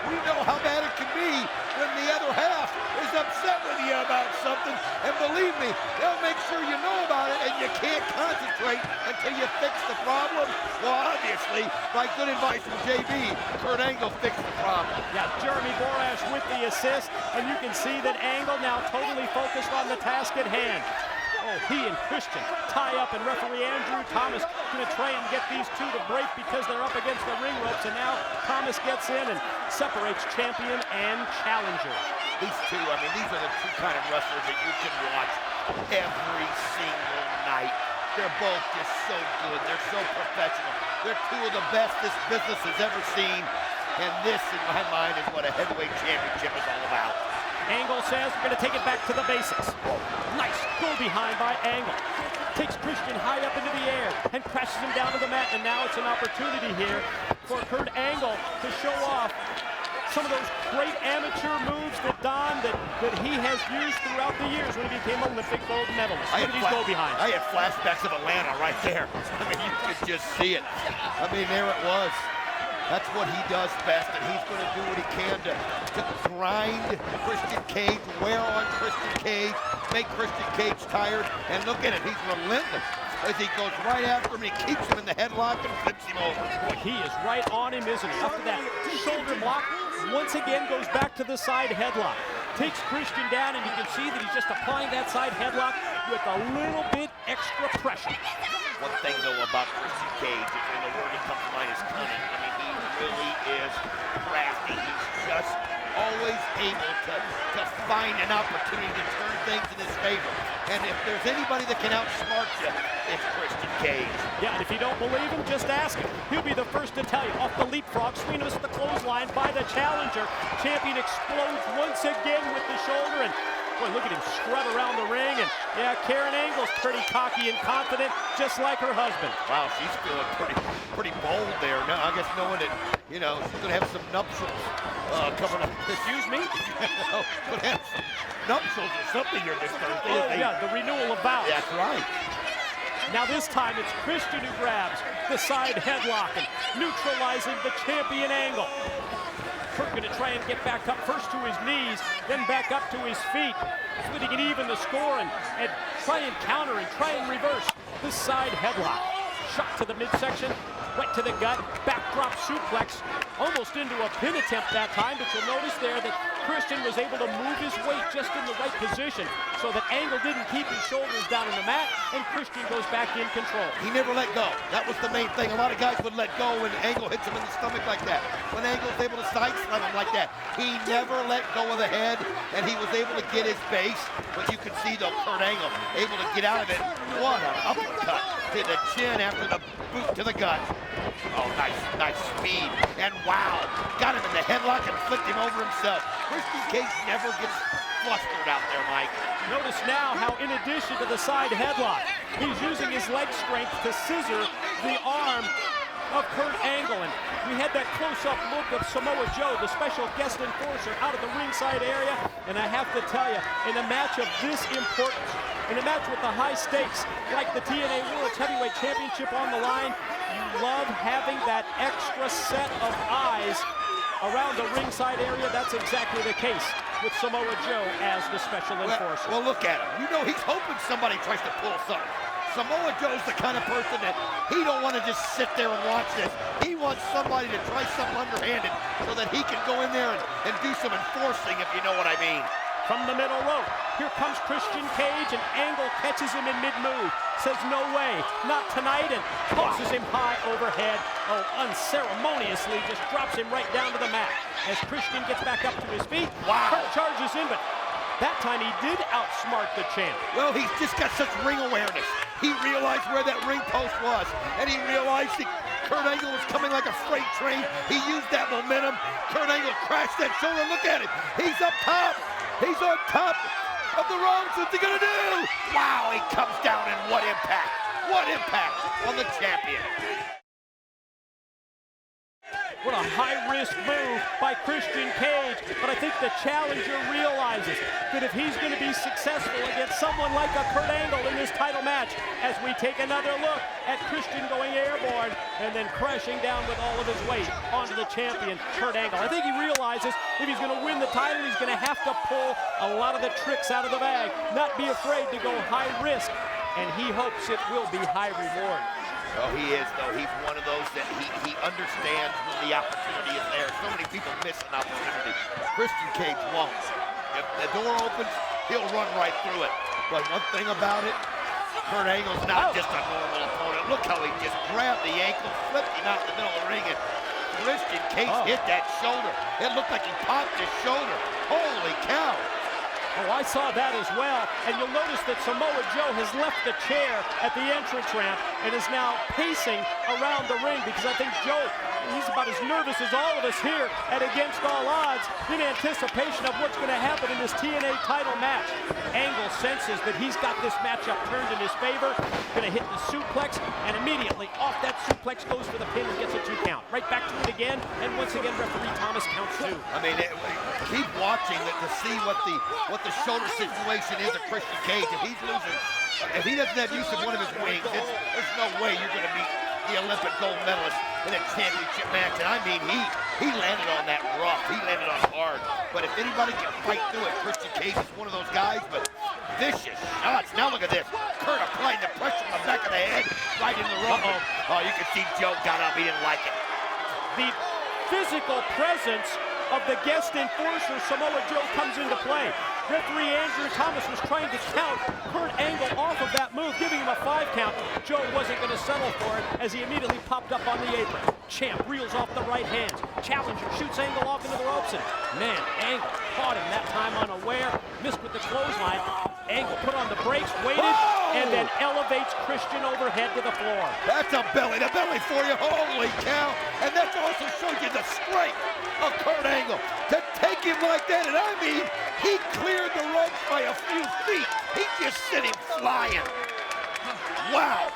we know how bad it can be when the other half is upset with you about something. And believe me, they'll make sure you know about it, and you can't concentrate until you fix the problem. Well, obviously, by good advice from JB, Kurt Angle fixed the problem. Yeah, Jeremy Borash with the assist, and you can see that Angle now totally focused on the task at hand. Oh, he and Christian tie up, and referee Andrew Thomas going to try and get these two to break because they're up against the ring ropes, and now Thomas gets in and separates champion and challenger. These two, I mean, these are the two kind of wrestlers that you can watch every single night. They're both just so good. They're so professional. They're two of the best this business has ever seen, and this, in my mind, is what a heavyweight championship is all about. Angle says we're going to take it back to the basics. Nice go behind by Angle. Takes Christian high up into the air and crashes him down to the mat. And now it's an opportunity here for Kurt Angle to show off some of those great amateur moves that he has used throughout the years when he became Olympic gold medalist. Look at these go behind. I had flashbacks of Atlanta right there. I mean, you could just see it. I mean, there it was. That's what he does best, and he's going to do what he can to grind Christian Cage, wear on Christian Cage, make Christian Cage tired. And look at it, he's relentless as he goes right after him. He keeps him in the headlock and flips him over. Boy, he is right on him, isn't he? After that shoulder block, once again goes back to the side headlock. Takes Christian down, and you can see that he's just applying that side headlock with a little bit extra pressure. One thing, though, about Christian Cage, and the word that comes to mind is cunning. I mean, he really is crafty. He's just always able to find an opportunity to turn things in his favor. And if there's anybody that can outsmart you, it's Christian Cage. Yeah, and if you don't believe him, just ask him. He'll be the first to tell you. Off the leapfrog, swing us the clothesline by the challenger. Champion explodes once again with the shoulder, and boy, look at him strut around the ring. And yeah, Karen Angle's pretty cocky and confident, just like her husband. Wow, she's feeling pretty bold there. Now, I guess knowing that, you know, she's gonna have some nuptials coming up. Excuse me? No, gonna have some nuptials or something here this Thursday. Oh, yeah, the renewal of vows. That's right. Now this time it's Christian who grabs the side headlock and neutralizing the champion Angle. Kurt gonna try and get back up first to his knees, then back up to his feet, so that he can even the score and try and counter and try and reverse this side headlock. Shot to the midsection, right to the gut, backdrop suplex. almost into a pin attempt that time, but you'll notice there that Christian was able to move his weight just in the right position so that Angle didn't keep his shoulders down on the mat, and Christian goes back in control. He never let go. That was the main thing. A lot of guys would let go when Angle hits him in the stomach like that. When Angle's able to side slam him like that, he never let go of the head, and he was able to get his base. But you can see, though, Kurt Angle able to get out of it. What an uppercut to the chin after the boot to the gut. Oh, nice speed. And wow, got him in the headlock and flipped him over himself. Christian Cage never gets flustered out there, Mike. Notice now how, in addition to the side headlock, he's using his leg strength to scissor the arm of Kurt Angle. And we had that close-up look of Samoa Joe, the special guest enforcer, out of the ringside area. And I have to tell you, in a match of this importance, in a match with the high stakes, like the TNA World Heavyweight Championship on the line, you love having that extra set of eyes around the ringside area. That's exactly the case with Samoa Joe as the special enforcer. Well, look at him. You know he's hoping somebody tries to pull something. Samoa Joe's the kind of person that he don't want to just sit there and watch this. He wants somebody to try something underhanded so that he can go in there and do some enforcing, if you know what I mean. From the middle rope, here comes Christian Cage, and Angle catches him in mid-move. Says no way, not tonight, and tosses him high overhead. Oh, unceremoniously just drops him right down to the mat. As Christian gets back up to his feet, Kurt charges in, but that time he did outsmart the champ. Well, he's just got such ring awareness. He realized where that ring post was, and he realized that Kurt Angle was coming like a freight train. He used that momentum. Kurt Angle crashed that shoulder. Look at him. He's up top. He's on top of the ropes. What's he gonna do? Wow, he comes down, and what impact. What impact on the champion. What a high-risk move by Christian Cage, but I think the challenger realizes that if he's going to be successful against someone like a Kurt Angle in this title match, as we take another look at Christian going airborne and then crashing down with all of his weight onto the champion, Kurt Angle. I think he realizes if he's going to win the title, he's going to have to pull a lot of the tricks out of the bag, not be afraid to go high risk, and he hopes it will be high reward. Oh, he is, though. He's one of those that he understands when the opportunity is there. So many people miss an opportunity. Christian Cage won't. If the door opens, he'll run right through it. But one thing about it, Kurt Angle's not just a normal opponent. Look how he just grabbed the ankle, flipped him out in the middle of the ring, and Christian Cage hit that shoulder. It looked like he popped his shoulder. Holy cow. Oh, I saw that as well, and you'll notice that Samoa Joe has left the chair at the entrance ramp and is now pacing around the ring, because I think Joe, he's about as nervous as all of us here at Against All Odds in anticipation of what's going to happen in this TNA title match. Angle senses that he's got this matchup turned in his favor, going to hit the suplex, and immediately off that suplex goes for the pin and gets a 2 count. Right back to it again, and once again referee Thomas counts 2. I mean, keep watching to see what the shoulder situation is of Christian Cage. If he's losing, if he doesn't have use of one of his wings, there's no way you're going to beat the Olympic gold medalist in a championship match. And I mean, he landed on that rough. He landed on hard. But if anybody can fight through it, Christian Cage is one of those guys. But vicious shots. Now look at this. Kurt applying the pressure on the back of the head, right in the rope. Oh, you can see Joe got up. He didn't like it. The physical presence of the guest enforcer, Samoa Joe, comes into play. Referee Andrew Thomas was trying to count Kurt Angle off of that move, giving him a 5 count. Joe wasn't going to settle for it as he immediately popped up on the apron. Champ reels off the right hands. Challenger shoots Angle off into the ropes, and man, Angle caught him that time unaware. Missed with the clothesline. Angle put on the brakes, waited, and then elevates Christian overhead to the floor. That's a belly to belly for you. Holy cow. And that also shows you the strength of Kurt Angle to take him like that. And I mean, he cleared the ropes by a few feet. He just sent him flying. Wow.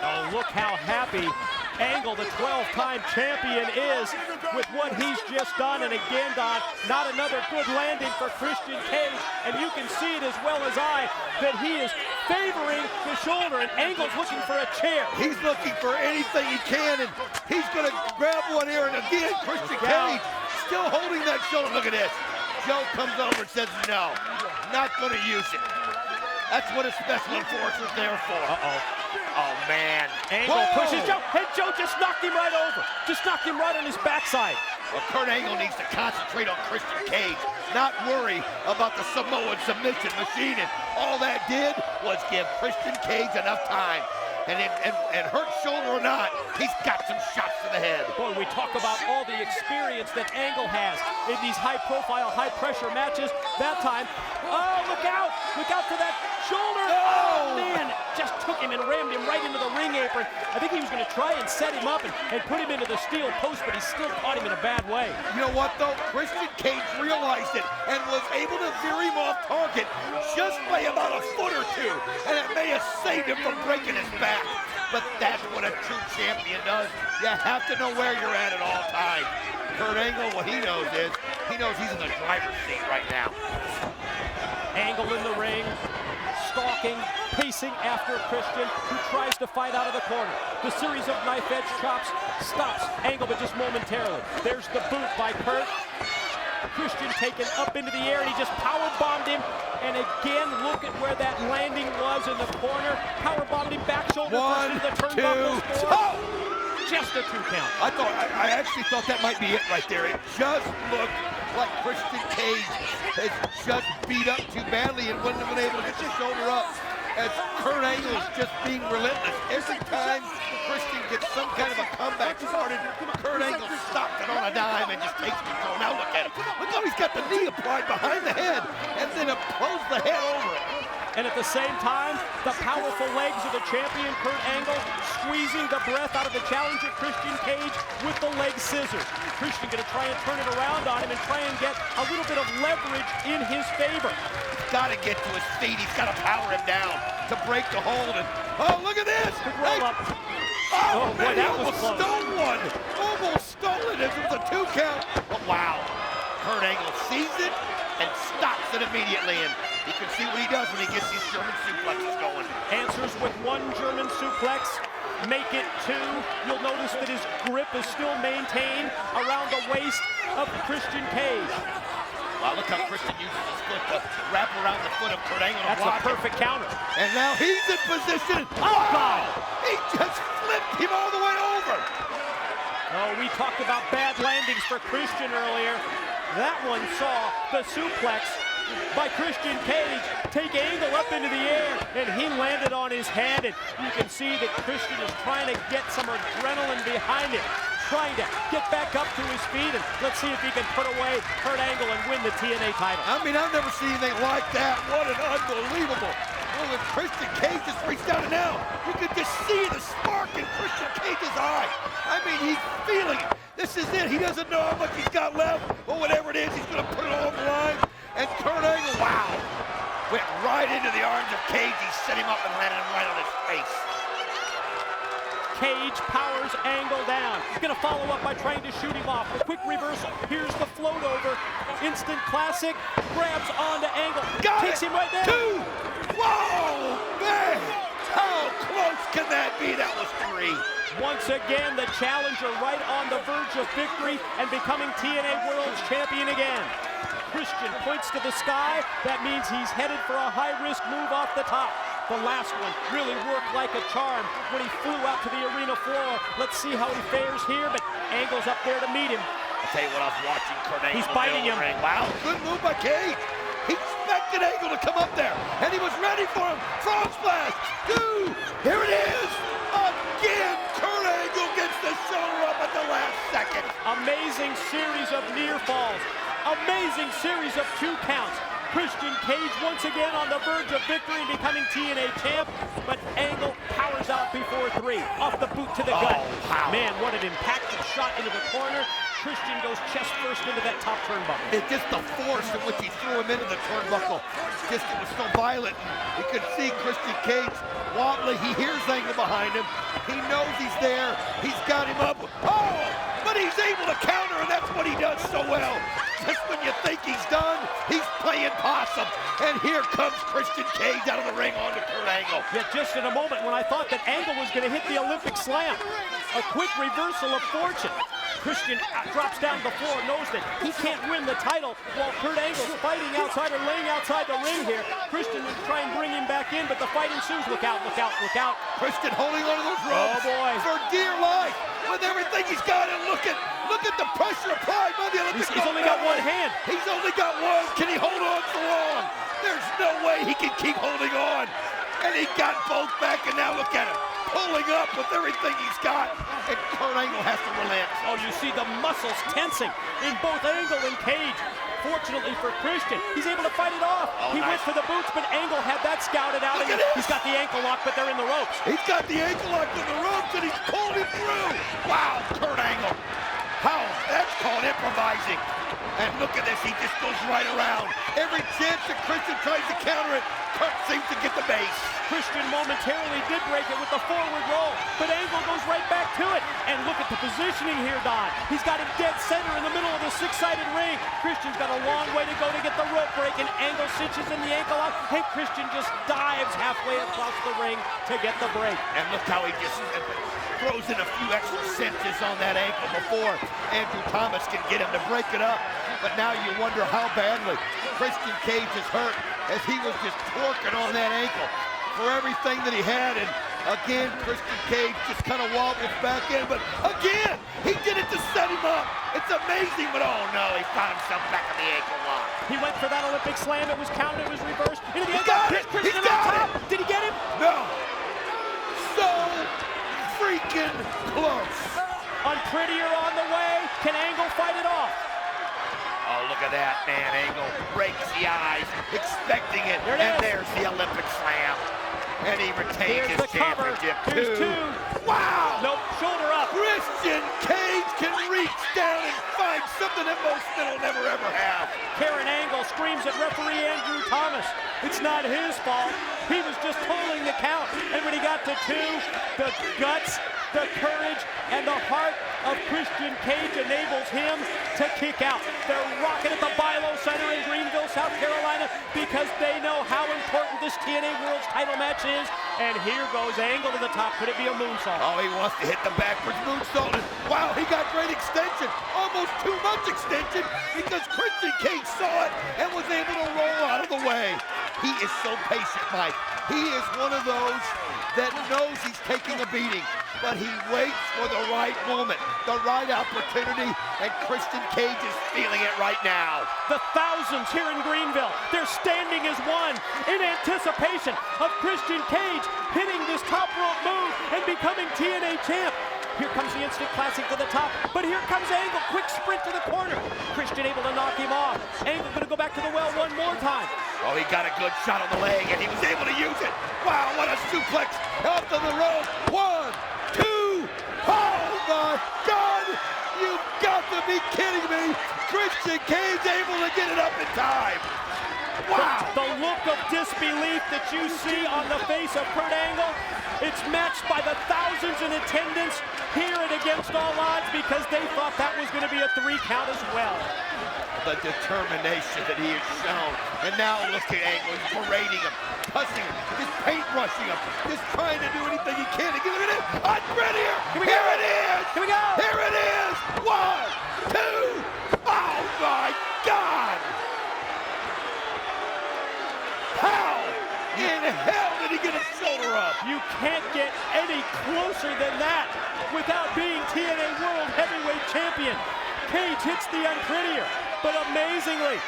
Oh, look how happy Angle, the 12-time champion, is with what he's just done. And again, Don, not another good landing for Christian Cage. And you can see it as well as I that he is favoring the shoulder, and Angle's looking for a chair. He's looking for anything he can, and he's going to grab one here. And again, Christian Cage still holding that shoulder. Look at this. Joe comes over and says, no, not going to use it. That's what a special enforcer's there for. Oh, man. Angle pushes Joe. Hey, Joe just knocked him right over. Just knocked him right on his backside. Well, Kurt Angle needs to concentrate on Christian Cage, not worry about the Samoan submission machine. And all that did was give Christian Cage enough time. And hurt shoulder or not, he's got some shots to the head. Boy, we talk about all the experience that Angle has in these high-profile, high-pressure matches. That time, oh, look out! Look out for that shoulder! Oh, man! Just took him and rammed him right into the ring apron. I think he was going to try and set him up and put him into the steel post, but he still caught him in a bad way. You know what, though? Christian Cage realized it and was able to veer him off target just by about a foot or two, and it may have saved him from breaking his back. But that's what a true champion does. You have to know where you're at all times. Kurt Angle, what he knows is, he knows he's in the driver's seat right now. Angle in the ring, stalking, pacing after Christian, who tries to fight out of the corner. The series of knife edge chops stops Angle, but just momentarily. There's the boot by Kurt. Christian taken up into the air, and he just power bombed him. And again, look at where that landing was in the corner. Power bombed him back shoulder first into the turnbuckles. Oh! Just a 2 count. I actually thought that might be it right there. It just looked like Christian Cage has just beat up too badly and wouldn't have been able to get the shoulder up. As Kurt Angle is just being relentless. Every time Christian gets some kind of a comeback started, Kurt Angle stops it on a dime and just takes control. Now look at him. Look how he's got the knee applied behind the head and then blows the head over it. And at the same time, the powerful legs of the champion, Kurt Angle, squeezing the breath out of the challenger, Christian Cage, with the leg scissors. Christian gonna try and turn it around on him and try and get a little bit of leverage in his favor. Got to get to his feet. He's got to power him down to break the hold. And oh, look at this! Roll up. Oh, man, boy, that he was almost close. stole one. Almost stole it as it was a 2 count. But wow, Kurt Angle sees it and stops it immediately. And you can see what he does when he gets these German suplexes going. Answers with 1 German suplex. Make it 2. You'll notice that his grip is still maintained around the waist of Christian Cage. Wow, look how Christian uses his foot to wrap around the foot of Kurt Angle. That's a perfect counter. And now he's in position. Oh, God! He just flipped him all the way over. Oh, we talked about bad landings for Christian earlier. That one saw the suplex by Christian Cage take Angle up into the air, and he landed on his head. And you can see that Christian is trying to get some adrenaline behind him, trying to get back up to his feet, and let's see if he can put away Kurt Angle and win the TNA title. I mean, I've never seen anything like that. What an unbelievable. Well, if Christian Cage just reached out, and now you can just see the spark in Christian Cage's eye. I mean, he's feeling it. This is it. He doesn't know how much he's got left, but whatever it is, he's going to put it all on the line. And Kurt Angle, wow, went right into the arms of Cage. He set him up and landed him right on his face. Cage powers Angle down. He's gonna follow up by trying to shoot him off. The quick reversal. Here's the float over. Instant classic. Grabs onto Angle. Takes him right there. 2. Whoa, man. How close can that be? That was 3. Once again, the challenger right on the verge of victory and becoming TNA World's Champion again. Christian points to the sky. That means he's headed for a high-risk move off the top. The last one really worked like a charm when he flew out to the arena floor. Let's see how he fares here, but Angle's up there to meet him. I'll tell you what, I was watching Kurt Angle. He's biting him. Wow, good move by Cage. He expected Angle to come up there, and he was ready for him. Frog splash. 2. Here it is. Again, Kurt Angle gets the shoulder up at the last second. Amazing series of near falls. Amazing series of 2 counts. Christian Cage once again on the verge of victory and becoming TNA champ, but Angle powers out before 3. Off the boot to the gut. Wow. Man, what an impactful shot into the corner. Christian goes chest first into that top turnbuckle. It's just the force in which he threw him into the turnbuckle. It was so violent. You could see Christian Cage wobbly. He hears Angle behind him. He knows he's there. He's got him up. Oh, but he's able to counter, and that's what he does so well. Just when you think he's done, he's playing possum. And here comes Christian Cage out of the ring onto Kurt Angle. Yet just in a moment when I thought that Angle was going to hit the Olympic slam. A quick reversal of fortune. Christian drops down to the floor, knows that he can't win the title while Kurt Angle's fighting outside or laying outside the ring here. Christian will try and bring him back in, but the fight ensues. Look out, look out, look out. Christian holding on to those ropes Oh, boy. for dear life. with everything he's got, and look at the pressure applied by the Olympic He's only got one hand. He's only got one. Can he hold on for long? There's no way he can keep holding on. And he got both back, and now look at him, pulling up with everything he's got. And Kurt Angle has to relent. Oh, you see the muscles tensing in both Angle and Cage. Fortunately for Christian, he's able to fight it off. He went for the boots, but Angle had that scouted out. Look And at this. he's got the ankle lock, but they're in the ropes. He's got the ankle lock in the ropes, and he's pulled him through. Wow, Kurt Angle. How? That's called improvising. And look at this, he just goes right around. Every chance that Christian tries to counter it, Kurt seems to get the base. Christian momentarily did break it with the forward roll, but Angle goes right back to it. And look at the positioning here, Don. He's got him dead center in the middle of the six-sided ring. Christian's got a long way to go to get the rope break, and Angle cinches in the ankle lock. Hey, Christian just dives halfway across the ring to get the break. And look how he just throws in a few extra cinches on that ankle before Andrew Thomas can get him to break it up. But now you wonder how badly Christian Cage is hurt, as he was just torquing on that ankle for everything that he had. And again, Christian Cage just kind of wobbles back in, but again, he did it to set him up. It's amazing, but oh no, he found himself back on the ankle lock. He went for that Olympic slam. It was counted. It was reversed. Into the He ankle. got Here's it. Christian He on the got top. it. Did he get him? No. So freaking close. Unprettier on the way. Can Angle fight it off? Oh, look at that, man. Angle breaks the eyes, expecting it. There it And is. there's the Olympic slam. And he retains Here's his the cover. championship, Here's too. two. Wow! Nope, shoulder up. Christian Cage can reach down and find something that most men will never, ever have. Karen Angle screams at referee Andrew Thomas. It's not his fault. He was just pulling the count. And when he got to two, the guts, the courage, and the heart of Christian Cage enables him to kick out. They're rocking at the Bilo Center in Greenville, South Carolina, because they know how important this TNA World's title match is. And here goes Angle to the top. Could it be a moonsault? Oh, he wants to hit the backwards moonsault. And wow, he got great extension. Almost too much extension, because Christian Cage saw it and was able to roll out of the way. He is so patient, Mike. He is one of those that knows he's taking a beating, but he waits for the right moment, the right opportunity, and Christian Cage is feeling it right now. The thousands here in Greenville, they're standing as one in anticipation of Christian Cage hitting this top rope move and becoming TNA champ. Here comes the instant classic to the top, but here comes Angle, quick sprint to the corner. Christian able to knock him off. Angle gonna go back to the well one more time. Oh, he got a good shot on the leg, and he was able to use it. Wow, what a suplex out to the rope. 1, 2, oh my God! You've got to be kidding me! Christian Cage able to get it up in time. Wow! The look of disbelief that you see on the face of Kurt Angle, it's matched by the thousands in attendance here at Against All Odds, because they thought that was going to be a 3 count as well. The determination that he has shown. And now look at Angle, he's berating him, cussing him, just paintbrushing him, just trying to do anything he can to get it in. I'm ready here! Here it is! Here we go! Here it is! 1, 2, oh my God! How in hell did he get his shoulder up? You can't get any closer than that without being TNA World Heavyweight Champion. Cage hits the unprettier, but amazingly,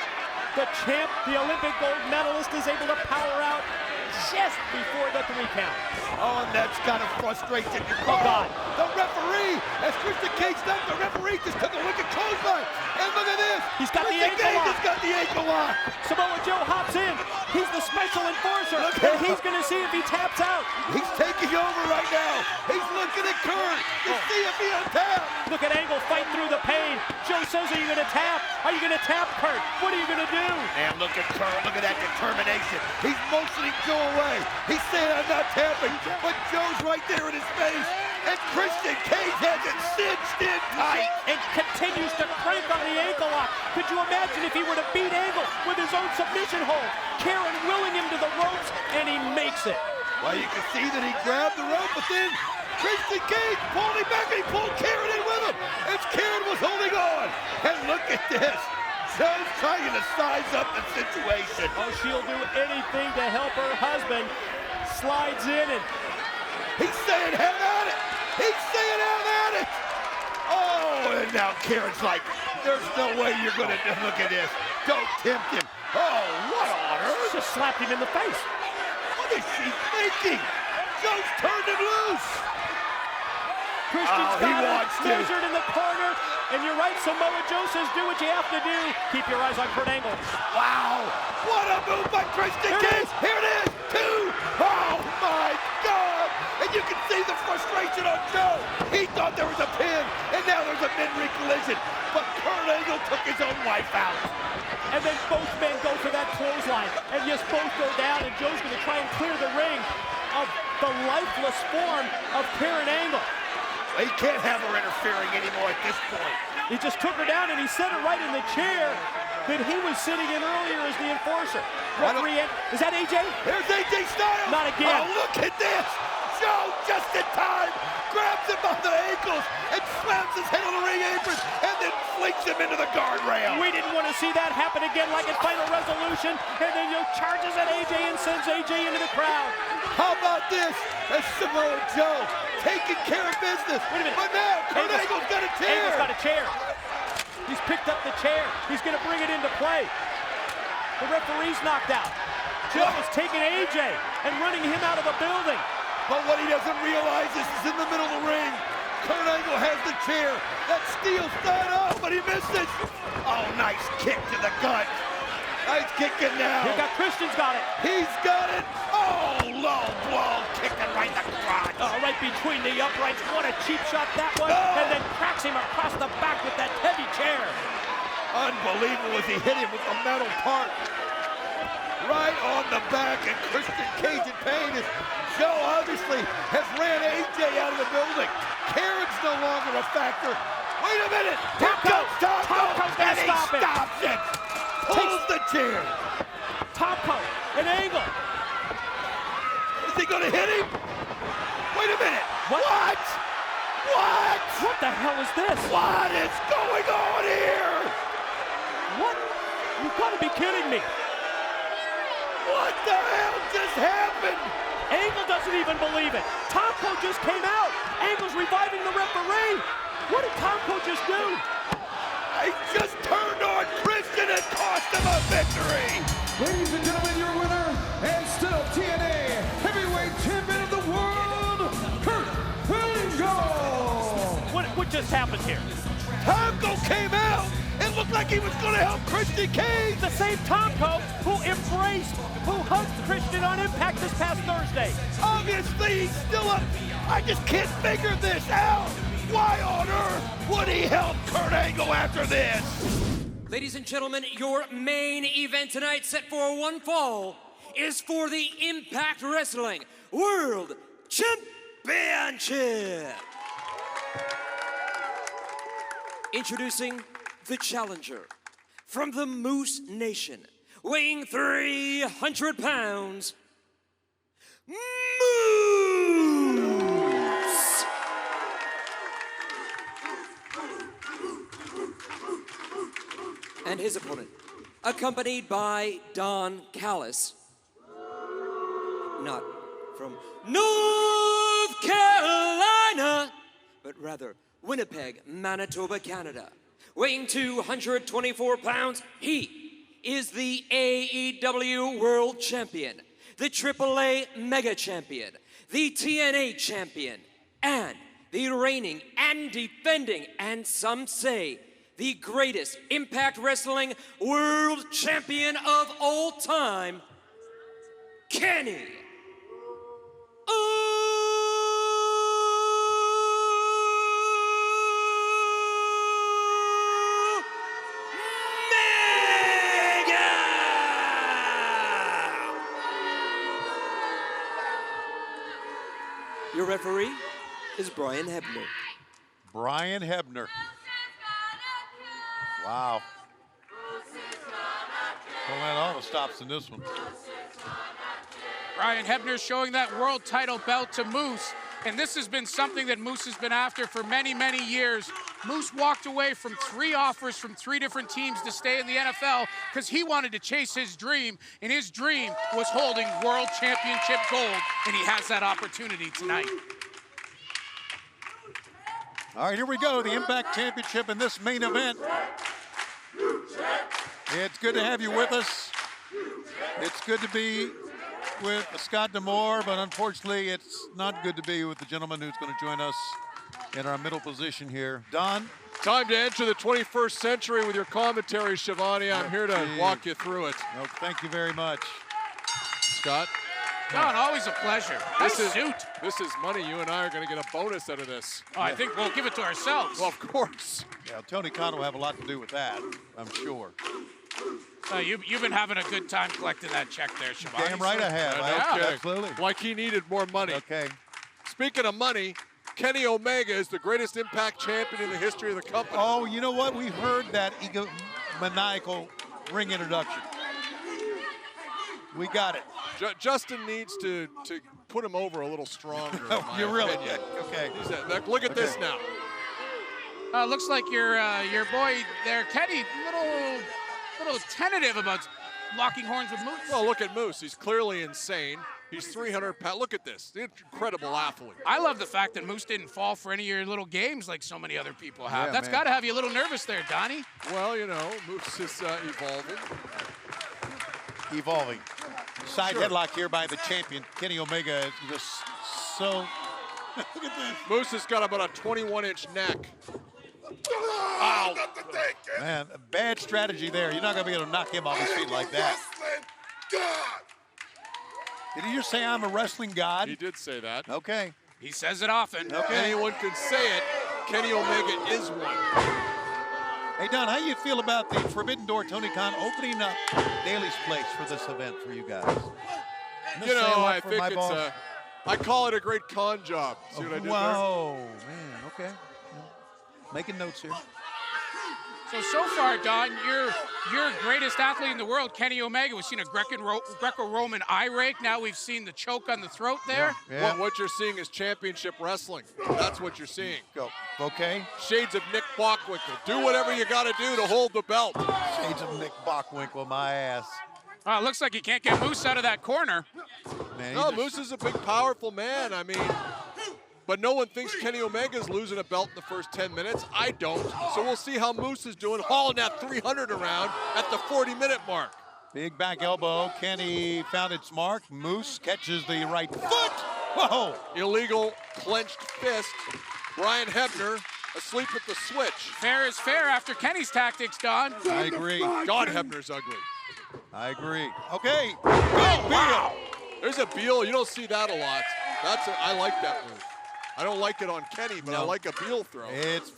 the champ, the Olympic gold medalist, is able to power out just before the 3 count. Oh, and that's gotta frustrate you. Oh, God. The referee, as Christian Cage ducked, the referee just took a wicked clothesline. And look at this. He's got the Christian ankle Cage lock. has got the ankle lock. Samoa Joe hops in. He's the special enforcer, Look and at he's him. going to see if he taps out. He's taking over right now. He's looking at Kurt to see if he untapped. Look at Angle fight through the pain. Joe says, are you going to tap? Are you going to tap, Kurt? What are you going to do? And look at Kurt, look at that determination. He's motioning Joe away. He's saying, I'm not tapping, but Joe's right there in his face. And Christian Cage has it cinched in tight. And continues to crank on the ankle lock. Could you imagine if he were to beat Angle with his own submission hold? Karen willing him to the ropes, and he makes it. Well, you can see that he grabbed the rope, but then Christian Cage pulled him back, and he pulled Karen in with him, as Karen was holding on. And look at this. Joe's trying to size up the situation. Oh, she'll do anything to help her husband. Slides in, and He's saying, have at it. He's saying, have at it. And now Karen's like, there's no way you're going to look at this. Don't tempt him. Oh, what on earth? Just slapped him in the face. What is she thinking? Joe's turned him loose. Christian's he got wants it to. measured in the corner. And you're right, Samoa Joe says do what you have to do. Keep your eyes on Kurt Angle. Wow, what a move by Christian Cage. Here it is, 2. Oh my God. And you can see the frustration on Joe. He thought there was a pin, and now there's a mid-ring collision. But Kurt Angle took his own wife out. And then both men go for that clothesline. And yes, both go down, and Joe's going to try and clear the ring of the lifeless form of Karen Angle. He can't have her interfering anymore at this point. He just took her down, and he set her right in the chair that he was sitting in earlier as the enforcer. Referee, is that AJ? Here's AJ Styles. Not again. Oh, look at this. Joe, just in time, grabs him by the ankles and slams his head on the ring apron and then flings him into the guardrail. We didn't want to see that happen again like in Final Resolution. And then charges at AJ and sends AJ into the crowd. How about this? As Samoa Joe taking care of business. Wait a minute. But now Kurt Angle's got a chair. Angle's got a chair. He's picked up the chair. He's going to bring it into play. The referee's knocked out. Joe is taking AJ and running him out of the building. But what he doesn't realize is in the middle of the ring. Kurt Angle has the chair. That steel's not up, but he missed it. Oh, nice kick to the gut. Nice kicking now. Here got Christian's got it. He's got it. Oh, low blow, kicking right in the crotch. Oh, right between the uprights. What a cheap shot that was. Oh. And then cracks him across the back with that heavy chair. Unbelievable as he hit him with the metal part. Right on the back, and Christian Cage in pain as Joe obviously has ran AJ out of the building. Karen's no longer a factor. Wait a minute! Here comes Tomko's gonna and he stop it. stops it! Pulls the chair! Tomko, an Angle. Is he gonna hit him? Wait a minute! What? What? What the hell is this? What is going on here? What? You gotta be kidding me. What the hell just happened? Angle doesn't even believe it. Tomko just came out. Angle's reviving the referee. What did Tomko just do? He just turned on Christian and cost him a victory. Ladies and gentlemen, your winner and still TNA Heavyweight Champion of the World, Kurt Angle. What just happened here? Tomko came out and looked like he was going to help Christian Cage. The same Tomko who hugged Christian on Impact this past Thursday. Obviously, he's still up. I just can't figure this out. Why on earth would he help Kurt Angle after this? Ladies and gentlemen, your main event tonight, set for one fall, is for the Impact Wrestling World Championship. Introducing the challenger from the Moose Nation, weighing 300 pounds, Moose! And his opponent, accompanied by Don Callis, not from North Carolina, but rather Winnipeg, Manitoba, Canada. Weighing 224 pounds, he is the AEW World Champion, the AAA Mega Champion, the TNA Champion, and the reigning and defending, and some say, the greatest Impact Wrestling World Champion of all time, Kenny Your referee is Brian Hebner. Brian Hebner. Wow. Don't let all the stops in this one. Brian Hebner showing that world title belt to Moose. And this has been something that Moose has been after for many, many years. Moose walked away from 3 offers from 3 different teams to stay in the NFL because he wanted to chase his dream, and his dream was holding World Championship gold, and he has that opportunity tonight. All right, here we go. The Impact Championship in this main event. It's good to have you with us. It's good to be with Scott D'Amore, but unfortunately, it's not good to be with the gentleman who's going to join us in our middle position here. Don? Time to enter the 21st century with your commentary, Shivani. I'm here to walk you through it. No, thank you very much. Scott? Don, always a pleasure. This is money. You and I are going to get a bonus out of this. Oh, I think we'll give it to ourselves. Well, of course. Yeah, Tony Khan will have a lot to do with that, I'm sure. You've been having a good time collecting that check there, Shivani. Damn right I have. No kidding. Absolutely. Like he needed more money. Okay. Speaking of money, Kenny Omega is the greatest Impact champion in the history of the company. Oh, you know what? We heard that maniacal ring introduction. We got it. Justin needs to put him over a little stronger. You're really okay. Look at this now. Looks like your boy there, Kenny, little tentative about locking horns with Moose. Well, look at Moose. He's clearly insane. He's 300 pounds. Look at this. Incredible athlete. I love the fact that Moose didn't fall for any of your little games like so many other people have. Yeah, That's got to have you a little nervous there, Donnie. Well, you know, Moose is Evolving. Side headlock here by the champion. Kenny Omega is just so... Look at this. Moose has got about a 21-inch neck. Wow. Man, a bad strategy there. You're not going to be able to knock him off his feet like that. Did he just say I'm a wrestling god? He did say that. Okay. He says it often. Okay. Anyone can say it. Kenny Omega is one. Hey, Don, how you feel about the Forbidden Door Tony Khan opening up Daly's place for this event for you guys? You know, I think it's I call it a great con job. See what I did there? Whoa, man, okay. Yeah. Making notes here. So far, Don, your greatest athlete in the world, Kenny Omega. We've seen a Greco-Roman eye rake. Now we've seen the choke on the throat there. Yeah. What you're seeing is championship wrestling. That's what you're seeing. Go. Okay. Shades of Nick Bockwinkel. Do whatever you got to do to hold the belt. Shades of Nick Bockwinkel, my ass. It looks like you can't get Moose out of that corner. Man, no, Moose is a big, powerful man. I mean, but no one thinks Kenny Omega's losing a belt in the first 10 minutes. I don't. So we'll see how Moose is doing, hauling that 300 around at the 40-minute mark. Big back elbow. Kenny found its mark. Moose catches the right foot. Whoa! Illegal clenched fist. Brian Hebner asleep at the switch. Fair is fair after Kenny's tactics, Don. I agree. God, Hebner's ugly. I agree. Okay. Oh, wow! There's a Beal. You don't see that a lot. I like that move. I don't like it on Kenny, but I like a Beal throw. It's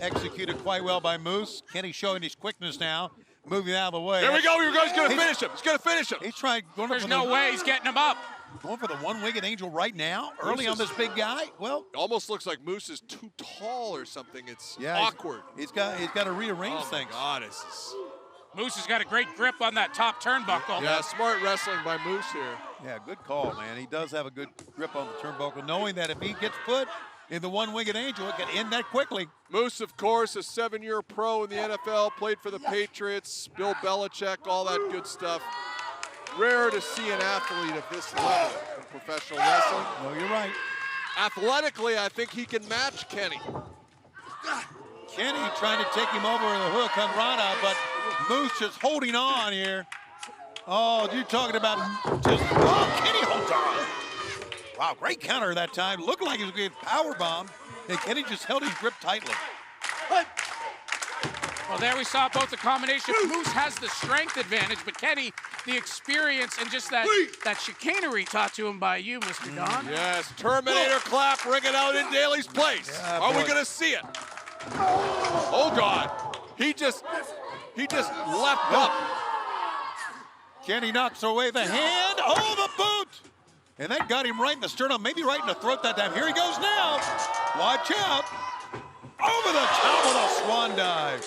executed quite well by Moose. Kenny showing his quickness now, moving out of the way. Here we go. He's going to finish him. He's going to finish him. He's trying. There's no way he's getting him up. Going for the one-winged angel right now, early on this big guy. Well, it almost looks like Moose is too tall or something. It's awkward. He's got to rearrange things. Oh my God, Moose has got a great grip on that top turnbuckle. Yeah, smart wrestling by Moose here. Yeah, good call, man. He does have a good grip on the turnbuckle, knowing that if he gets put in the one-winged angel, it can end that quickly. Moose, of course, a 7-year pro in the NFL, played for the Patriots, Bill Belichick, all that good stuff. Rare to see an athlete of this level in professional wrestling. No, you're right. Athletically, I think he can match Kenny. Kenny trying to take him over the hook on Rana, but Moose just holding on here. Oh, you're talking about Kenny holds on. Wow, great counter that time. Looked like he was going to get powerbombed, and Kenny just held his grip tightly. Well, there we saw both the combination. Moose has the strength advantage, but Kenny, the experience and just that chicanery taught to him by you, Mr. Don. Yes, Terminator clap ringing out in Daly's place. Yeah, Are we going to see it? Oh, God. He just left up. Kenny knocks away the hand. Oh, the boot. And that got him right in the sternum, maybe right in the throat that time. Here he goes now. Watch out. Over the top with a swan dive.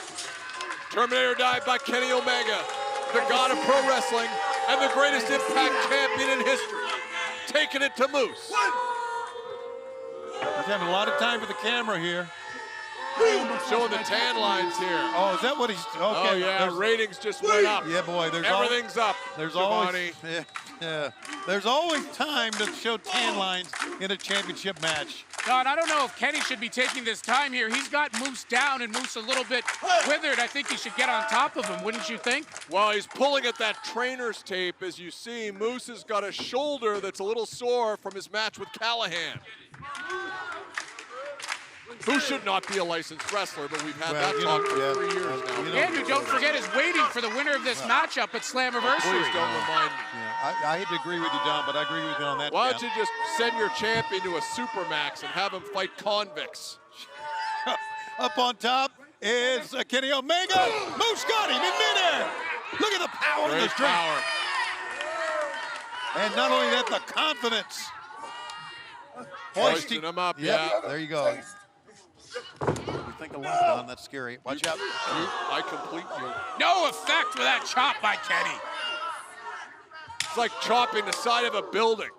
Terminator dive by Kenny Omega, the god of pro wrestling and the greatest Impact champion in history. Taking it to Moose. He's having a lot of time for the camera here. Showing the tan lines here. Oh, is that what he's... Okay. Oh, yeah, ratings just went up. Yeah, boy. Everything's up. There's Giovanni. always... Yeah. There's always time to show tan lines in a championship match. Don, I don't know if Kenny should be taking this time here. He's got Moose down and Moose a little bit withered. I think he should get on top of him, wouldn't you think? Well, he's pulling at that trainer's tape. As you see, Moose has got a shoulder that's a little sore from his match with Callahan, who should not be a licensed wrestler, but we've had that talk for 3 years now. And who, don't forget, is waiting for the winner of this matchup at Slammiversary. Please don't remind me. I hate to agree with you, Don, but I agree with you on that. Why don't you just send your champion to a Supermax and have him fight convicts? Up on top is Kenny Omega. Moose got him in midair. Look at the power and the strength. Power. And not only that, the confidence. Hoisting him up, yeah. There you go. You think a lot, Don. That's scary. Watch out. I complete you. No effect with that chop by Kenny. It's like chopping the side of a building.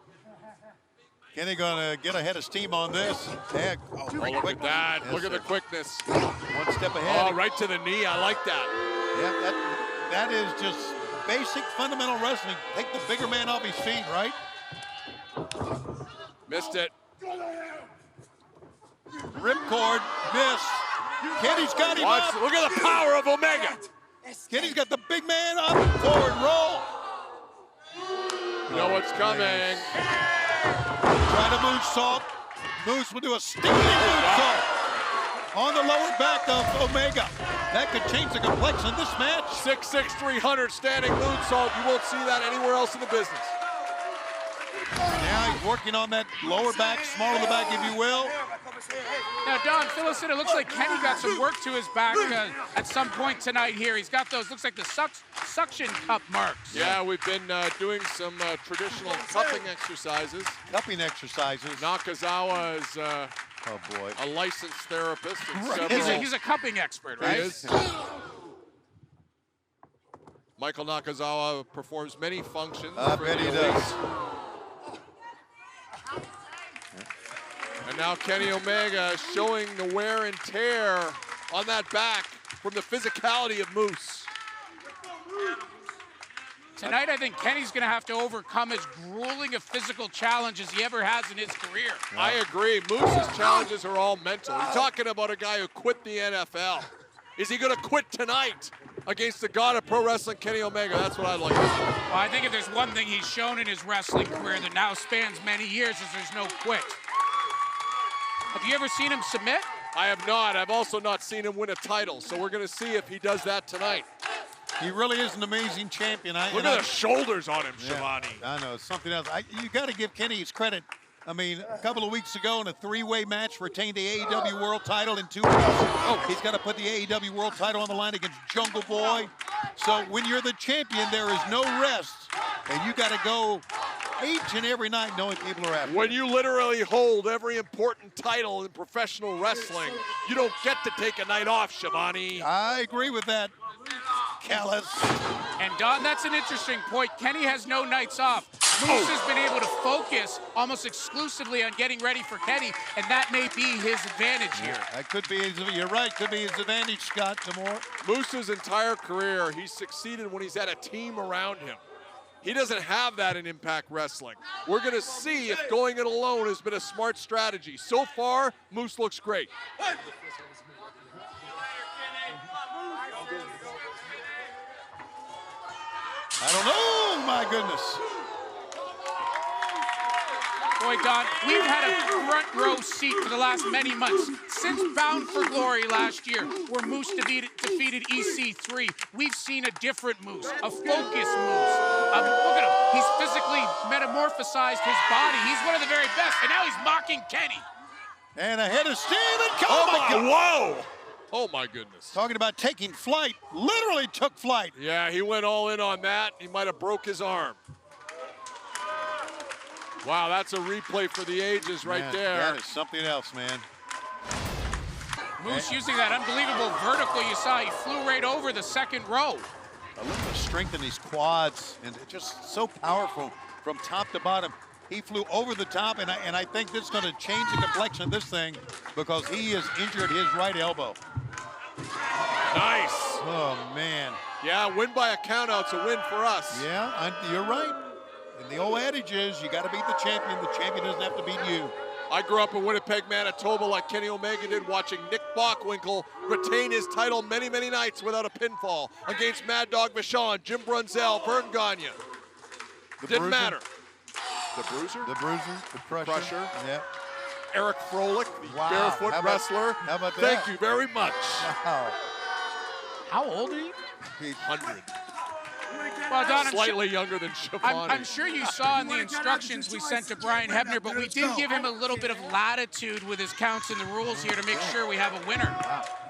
Kenny gonna get ahead of steam on this. Yeah. Oh, look at that. Yes, Look at sir. the quickness. One step ahead. Oh, right to the knee. I like that. Yeah, that is just basic fundamental wrestling. Take the bigger man off his feet, right? Missed it. Ripcord, miss. Kenny's got him up. Look at the power of Omega. Kenny's got the big man up. Forward roll. You know what's coming. Trying to moonsault. Moose will do a stinging moonsault on the lower back of Omega. That could change the complexion of this match. 6'6", 300 standing moonsault. You won't see that anywhere else in the business. Now he's working on that lower back, small of the back, if you will. Now, Don, fill us in. It looks like Kenny got some work to his back at some point tonight here. He's got those, looks like the suction cup marks. Yeah, we've been doing some traditional cupping exercises. Cupping exercises. Nakazawa is oh boy, a licensed therapist. He's a cupping expert, right? He is. Michael Nakazawa performs many functions. I bet he does. And now Kenny Omega showing the wear and tear on that back from the physicality of Moose. Tonight, I think Kenny's going to have to overcome as grueling a physical challenge as he ever has in his career. I agree. Moose's challenges are all mental. You're talking about a guy who quit the NFL. Is he going to quit tonight against the god of pro wrestling, Kenny Omega? That's what I'd like to see. Well, I think if there's one thing he's shown in his wrestling career that now spans many years is there's no quit. Have you ever seen him submit? I have not. I've also not seen him win a title, so we're going to see if he does that tonight. He really is an amazing champion. Look at the shoulders on him, Shivani. I know, something else. You got to give Kenny his credit. I mean, a couple of weeks ago in a three-way match, retained the AEW World title in 2 weeks. Oh, he's got to put the AEW World title on the line against Jungle Boy. So when you're the champion, there is no rest, and you got to go each and every night knowing people are after. When you literally hold every important title in professional wrestling, you don't get to take a night off, Shivani. I agree with that, Callis. And Don, that's an interesting point. Kenny has no nights off. Moose has been able to focus almost exclusively on getting ready for Kenny, and that may be his advantage here. That could be his, you're right, could be his advantage, Scott D'Amore. Moose's entire career, he's succeeded when he's had a team around him. He doesn't have that in Impact Wrestling. We're going to see if going it alone has been a smart strategy. So far, Moose looks great. I don't know, my goodness. Boy, Don, we've had a front row seat for the last many months. Since Bound for Glory last year, where Moose defeated EC3, we've seen a different Moose, a focused Moose. Look at him. He's physically metamorphosized his body. He's one of the very best, and now he's mocking Kenny. And ahead of Steve and Cole. Oh, my God. Whoa! Oh, my goodness. Talking about taking flight, literally took flight. Yeah, he went all in on that. He might have broke his arm. Wow, that's a replay for the ages right there. That is something else, man. Moose using that unbelievable vertical you saw. He flew right over the second row. I look at the strength in these quads, and it's just so powerful from top to bottom. He flew over the top, and I think this is going to change the complexion of this thing because he has injured his right elbow. Nice. Oh, man. Yeah, win by a countout's a win for us. Yeah, you're right. And the old adage is you got to beat the champion. The champion doesn't have to beat you. I grew up in Winnipeg, Manitoba, like Kenny Omega did, watching Nick Bockwinkel retain his title many, many nights without a pinfall against Mad Dog Vachon, Jim Brunzell, Vern Gagne. Didn't matter. The Bruiser? The Bruiser, the Crusher. Yeah. Eric Froelich, the barefoot wrestler. How about that? Thank you very much. Wow. How old are you? He's 100. Well, Don, Slightly younger than Schiavone. I'm sure you saw in the instructions we sent to Brian Hebner, but we did give him a little bit of latitude with his counts and the rules here to make sure we have a winner.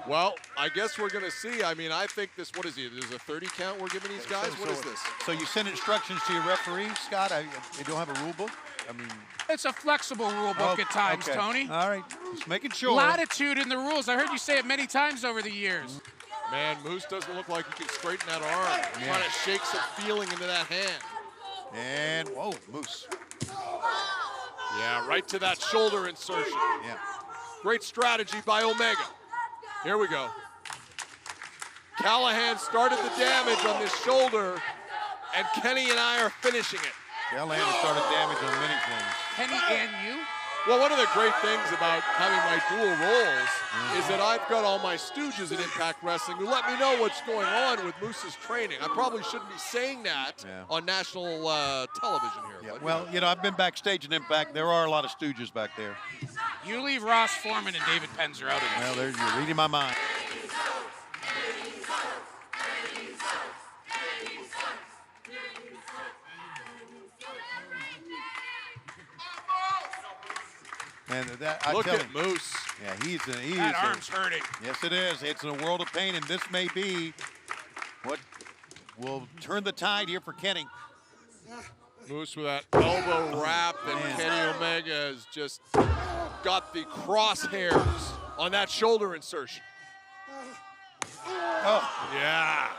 Well, I guess we're going to see. I mean, I think this, what is he? There's a 30 count we're giving these guys? What is this? So you send instructions to your referee, Scott? You don't have a rule book? I mean, It's a flexible rule book at times, okay. Tony. All right, just making sure. Latitude in the rules. I heard you say it many times over the years. Man, Moose doesn't look like he can straighten that arm. Yeah. Trying to shake some feeling into that hand. And, whoa, Moose. Yeah, right to that shoulder insertion. Yeah. Great strategy by Omega. Here we go. Callahan started the damage on this shoulder, and Kenny and I are finishing it. Callahan started damage on many things. Kenny and you? Well, one of the great things about having my dual roles is that I've got all my stooges in Impact Wrestling who let me know what's going on with Moose's training. I probably shouldn't be saying that on national television here. Yeah. But, Well, you know, I've been backstage in Impact. There are a lot of stooges back there. You leave Ross Foreman and David Penzer out of this. Well, there's you're reading my mind. And look at Moose. Yeah, he's that arm's hurting. Yes, it is. It's in a world of pain, and this may be what will turn the tide here for Kenny. Moose with that elbow wrap, and Kenny Omega has just got the crosshairs on that shoulder insertion. Oh, yeah.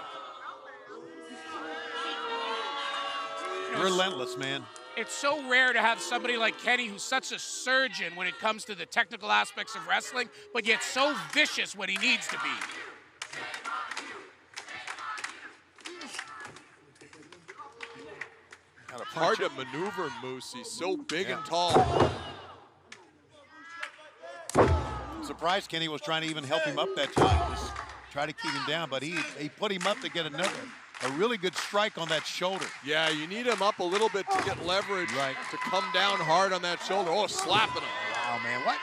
Relentless, man. It's so rare to have somebody like Kenny who's such a surgeon when it comes to the technical aspects of wrestling, but yet so vicious when he needs to be. Hard to maneuver Moose. He's so big and tall. I'm surprised Kenny was trying to even help him up that time. Just try to keep him down, but he put him up to get a really good strike on that shoulder. Yeah, you need him up a little bit to get leverage, to come down hard on that shoulder. Oh, slapping him. Wow, man, what?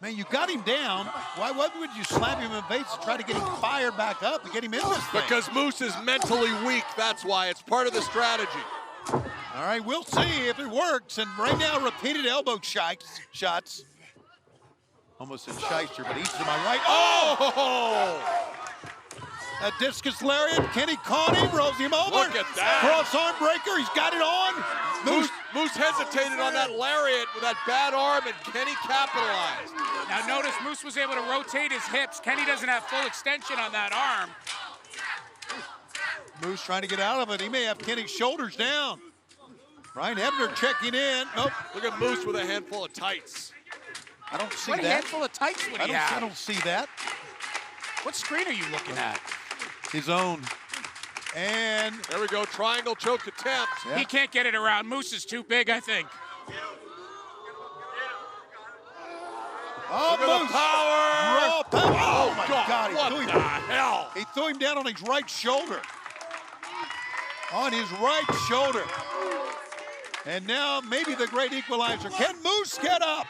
Man, you got him down. Why would you slap him in the face to try to get him fired back up and get him in this thing? Because Moose is mentally weak, that's why. It's part of the strategy. All right, we'll see if it works. And right now, repeated elbow shots. Almost in shyster, but each to my right. Oh! A discus lariat. Kenny caught him, rolls him over. Look at that. Cross arm breaker. He's got it on. Moose hesitated on that lariat with that bad arm, and Kenny capitalized. Now notice Moose was able to rotate his hips. Kenny doesn't have full extension on that arm. Moose trying to get out of it. He may have Kenny's shoulders down. Brian Hebner checking in. Nope. Look at Moose with a handful of tights. I don't see What that. handful of tights would he have? I don't see that. What screen are you looking at? His own. And there we go, triangle choke attempt. Yeah. He can't get it around. Moose is too big, I think. Oh, look at the power. Raw power. Oh, my God. What the hell? He threw him down on his right shoulder. On his right shoulder. And now maybe the great equalizer. Can Moose get up?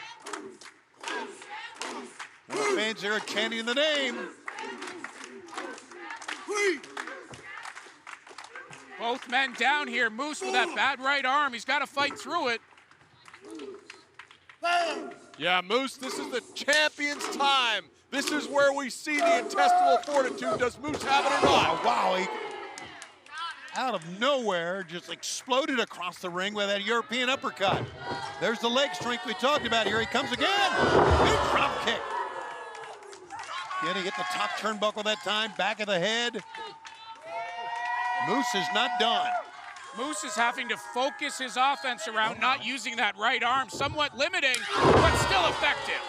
And the fans here are chanting the name. Both men down here. Moose with that bad right arm. He's got to fight through it. Yeah, Moose, this is the champion's time. This is where we see the intestinal fortitude. Does Moose have it or not? Wow, he, out of nowhere, just exploded across the ring with that European uppercut. There's the leg strength we talked about. Here he comes again. Big drop kick. Getting hit the top turnbuckle that time, back of the head. Moose is not done. Moose is having to focus his offense around not using that right arm, somewhat limiting, but still effective.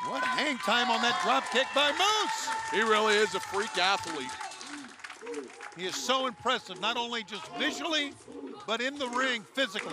What hang time on that drop kick by Moose. He really is a freak athlete. He is so impressive, not only just visually, but in the ring physically.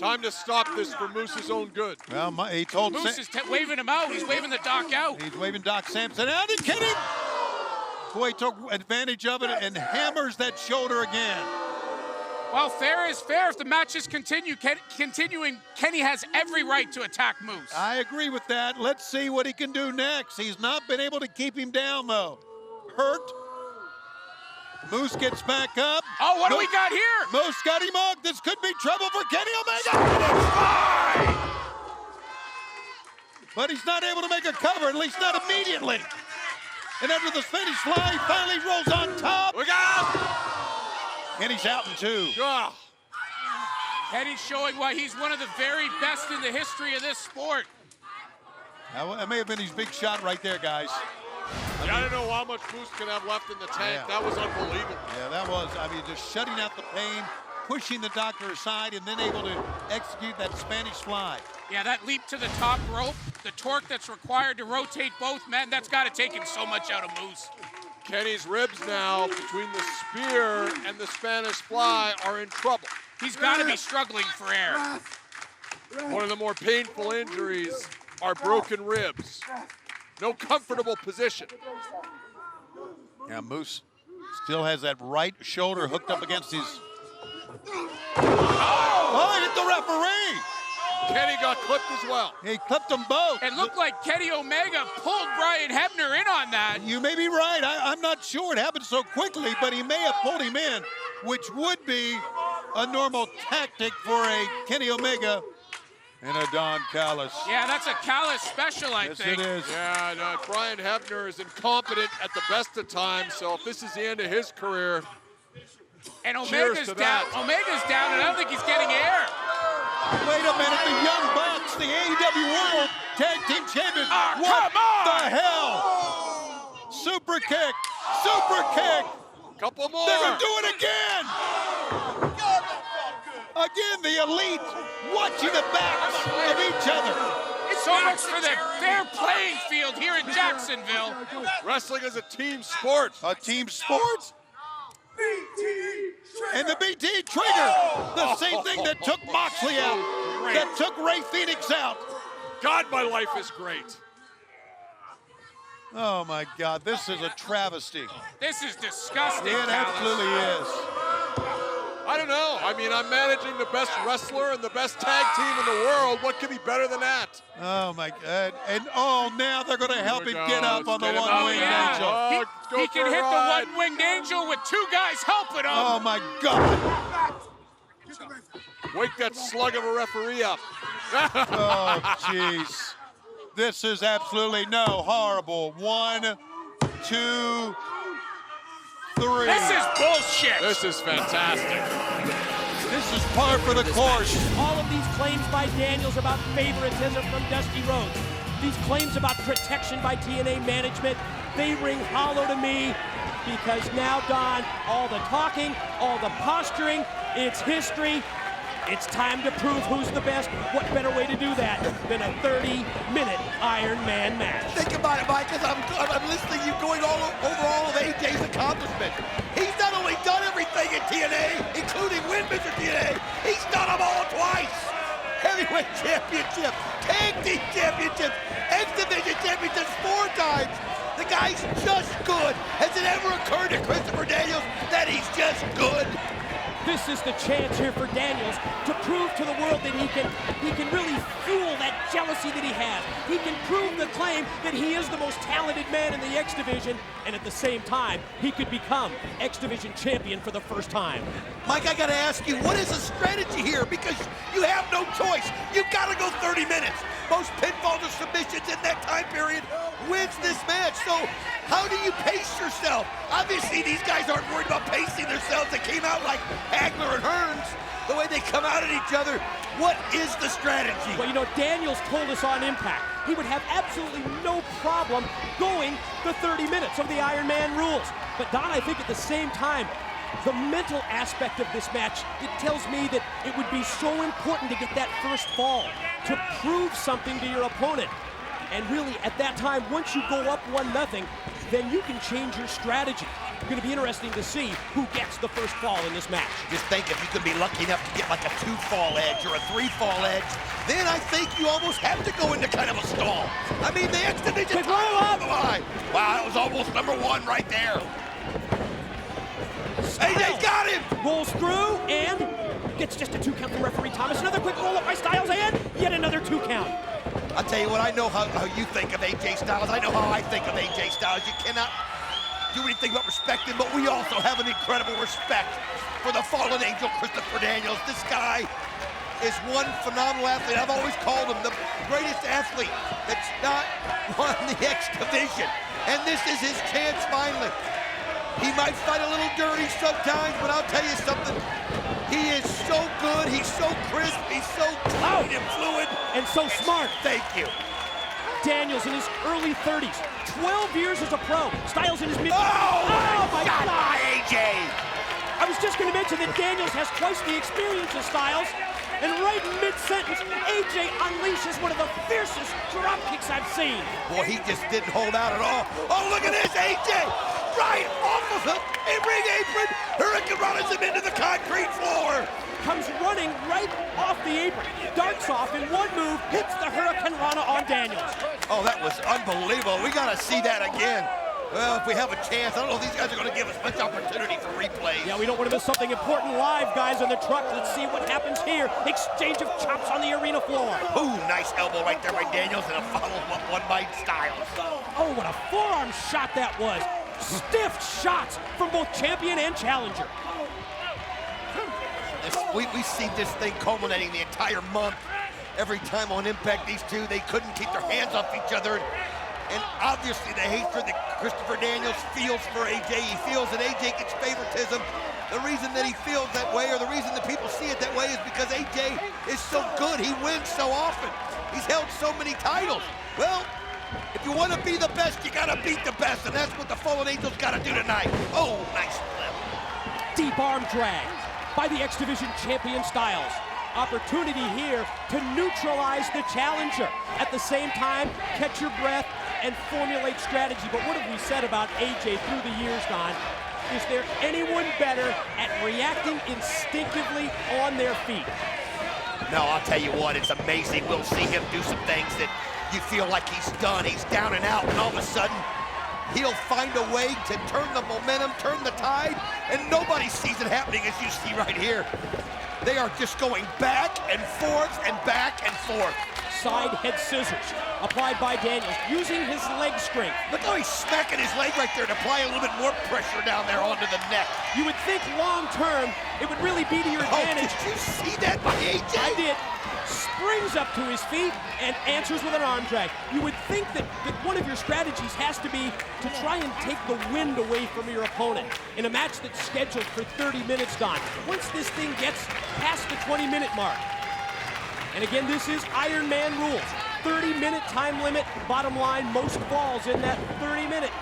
Time to stop this for Moose's own good. Well, he told Moose is waving him out. He's waving the Doc out. He's waving Doc Sampson out. And Kenny, boy, took advantage of it and hammers that shoulder again. Well, fair is fair. If the matches continuing, Kenny has every right to attack Moose. I agree with that. Let's see what he can do next. He's not been able to keep him down, though. Hurt. Moose gets back up. Oh, what do we got here? Moose got him up. This could be trouble for Kenny Omega. But he's not able to make a cover, at least not immediately. And after the Spanish fly, he finally rolls on top. Look out! And he's out in 2. Oh. Kenny's showing why he's one of the very best in the history of this sport. That may have been his big shot right there, guys. I don't know how much Moose can have left in the tank. Yeah. That was unbelievable. Yeah, that was. I mean, just shutting out the pain, pushing the doctor aside, and then able to execute that Spanish fly. Yeah, that leap to the top rope, the torque that's required to rotate both men, that's got to take him so much out of Moose. Kenny's ribs now, between the spear and the Spanish fly, are in trouble. He's got to be struggling for air. One of the more painful injuries are broken ribs. No comfortable position. Yeah, Moose still has that right shoulder hooked up against his... Oh, hit the referee! Kenny got clipped as well. He clipped them both. It looked like Kenny Omega pulled Brian Hebner in on that. You may be right. I'm not sure it happened so quickly, but he may have pulled him in, which would be a normal tactic for a Kenny Omega and a Don Callis. Yeah, that's a Callis special, I think. Yes, it is. Yeah, no, Brian Hebner is incompetent at the best of times, so if this is the end of his career, and Omega's down. Omega's down, and I don't think he's getting air. Wait a minute, the Young Bucks, the AEW World Tag Team Champions. What the hell? Super kick, super kick. Couple more. They're gonna do it again. Again, the elite watching the backs of each other. So much for the fair playing field here in Jacksonville. Wrestling is a team sport. A team sport? And the BT trigger, the same thing that took Moxley out, that took Ray Phoenix out. God, my life is great. Oh my God, this is a travesty. This is disgusting. It absolutely is. I don't know. I mean, I'm managing the best wrestler and the best tag team in the world. What could be better than that? Oh my God. And now they're going to help him get up on the one-winged angel. He can hit the one-winged angel with 2 guys helping him. Oh my God. Wake that slug of a referee up. Oh, jeez. This is absolutely horrible. 1, 2, 3. This is bullshit. This is fantastic. This is par for the course. All of these claims by Daniels about favoritism from Dusty Rhodes, these claims about protection by TNA management, they ring hollow to me because now, Don, all the talking, all the posturing, it's history. It's time to prove who's the best. What better way to do that than a 30-minute Iron Man match? Think about it, Mike, as I'm listening to you going over all of AJ's accomplishments. He's not only done everything in TNA, including win Mr. TNA, he's done them all twice. Heavyweight championship, tag team championships, X Division championships 4 times. The guy's just good. Has it ever occurred to Christopher Daniels that he's just good? This is the chance here for Daniels to prove to the world that he can really fuel that jealousy that he has. He can prove the claim that he is the most talented man in the X Division, and at the same time, he could become X Division champion for the first time. Mike, I gotta ask you, what is the strategy here? Because you have no choice. You've gotta go 30 minutes. Most pinfalls or submissions in that time period wins this match. So how do you pace yourself? Obviously, these guys aren't worried about pacing themselves. They came out like Hagler and Hearns, the way they come out at each other. What is the strategy? Well, you know, Daniels told us on Impact he would have absolutely no problem going the 30 minutes of the Iron Man rules. But Don, I think at the same time, the mental aspect of this match, it tells me that it would be so important to get that first fall, to prove something to your opponent. And really, at that time, once you go up 1-0, then you can change your strategy. It's going to be interesting to see who gets the first fall in this match. Just think if you could be lucky enough to get like a 2-fall edge or a 3-fall edge, then I think you almost have to go into kind of a stall. I mean, the X Division title on the line. Wow, that was almost number 1 right there. AJ's got him! Rolls through and gets just a 2 count from referee Thomas. Another quick roll up by Styles and yet another 2 count. I'll tell you what, I know how you think of AJ Styles. I know how I think of AJ Styles. You cannot do anything but respect him, but we also have an incredible respect for the fallen angel, Christopher Daniels. This guy is one phenomenal athlete. I've always called him the greatest athlete that's not won the X Division. And this is his chance finally. He might fight a little dirty sometimes, but I'll tell you something. He is so good, he's so crisp, he's so clean and fluid. And so smart. Thank you. Daniels in his early 30s, 12 years as a pro. Styles in his mid. Oh my God, AJ! I was just going to mention that Daniels has twice the experience of Styles, and right in mid-sentence, AJ unleashes one of the fiercest drop kicks I've seen. Boy, he just didn't hold out at all. Oh, look at this, AJ! Right off of the ring apron, Hurricane runs him into the concrete floor. Comes running right off the apron, darts off in one move, hits the Hurricane Rana on Daniels. Oh, that was unbelievable. We got to see that again. Well, if we have a chance, I don't know if these guys are going to give us much opportunity for replays. Yeah, we don't want to miss something important live, guys, on the truck. Let's see what happens here. Exchange of chops on the arena floor. Ooh, nice elbow right there by Daniels and a follow-up one by Styles. Oh, what a forearm shot that was. Stiff shots from both champion and challenger. We see this thing culminating the entire month. Every time on Impact, these two, they couldn't keep their hands off each other. And obviously the hatred that Christopher Daniels feels for AJ, he feels that AJ gets favoritism. The reason that he feels that way, or the reason that people see it that way, is because AJ is so good. He wins so often. He's held so many titles. Well, if you want to be the best, you got to beat the best, and that's what the Fallen Angels got to do tonight. Oh, nice flip. Deep arm drag by the X Division champion Styles. Opportunity here to neutralize the challenger. At the same time, catch your breath and formulate strategy. But what have we said about AJ through the years, Don? Is there anyone better at reacting instinctively on their feet? No, I'll tell you what, it's amazing. We'll see him do some things that you feel like he's done. He's down and out, and all of a sudden, he'll find a way to turn the momentum, turn the tide, and nobody sees it happening, as you see right here. They are just going back and forth and back and forth. Side head scissors applied by Daniels, using his leg strength. Look how he's smacking his leg right there to apply a little bit more pressure down there onto the neck. You would think long term, it would really be to your advantage. Did you see that by AJ? I did. Springs up to his feet and answers with an arm drag. You would think that one of your strategies has to be to try and take the wind away from your opponent in a match that's scheduled for 30 minutes, Don. Once this thing gets past the 20-minute mark, and again, this is Iron Man rules. 30-minute time limit, bottom line, most falls in that 30 minutes.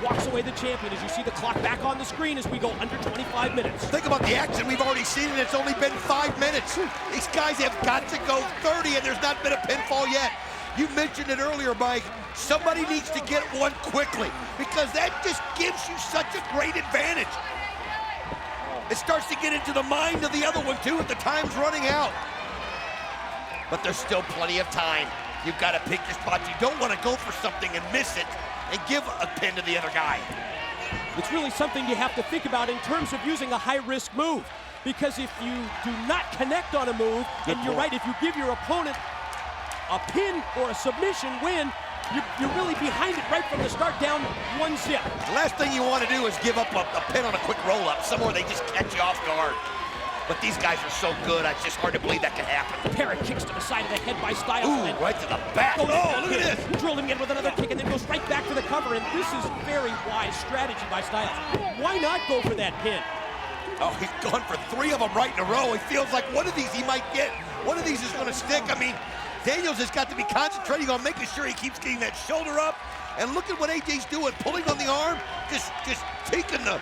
Walks away the champion as you see the clock back on the screen as we go under 25 minutes. Think about the action we've already seen, and it's only been 5 minutes. These guys have got to go 30, and there's not been a pinfall yet. You mentioned it earlier, Mike. Somebody needs to get one quickly, because that just gives you such a great advantage. It starts to get into the mind of the other one, too, if the time's running out. But there's still plenty of time. You've got to pick your spots. You don't want to go for something and miss it and give a pin to the other guy. It's really something you have to think about in terms of using a high-risk move. Because if you do not connect on a move, and you're right, if you give your opponent a pin or a submission win, you're really behind it right from the start, down 1 zip. The last thing you want to do is give up a pin on a quick roll-up, somewhere they just catch you off guard. But these guys are so good, it's just hard to believe that can happen. Parrot kicks to the side of the head by Styles. Ooh, right to the back. Oh, look at this. Drilled him in with another kick and then goes right back for the cover. And this is very wise strategy by Styles. Why not go for that pin? Oh, he's gone for 3 of them right in a row. He feels like one of these he might get. One of these is going to stick. I mean, Daniels has got to be concentrating on making sure he keeps getting that shoulder up. And look at what AJ's doing, pulling on the arm, just taking the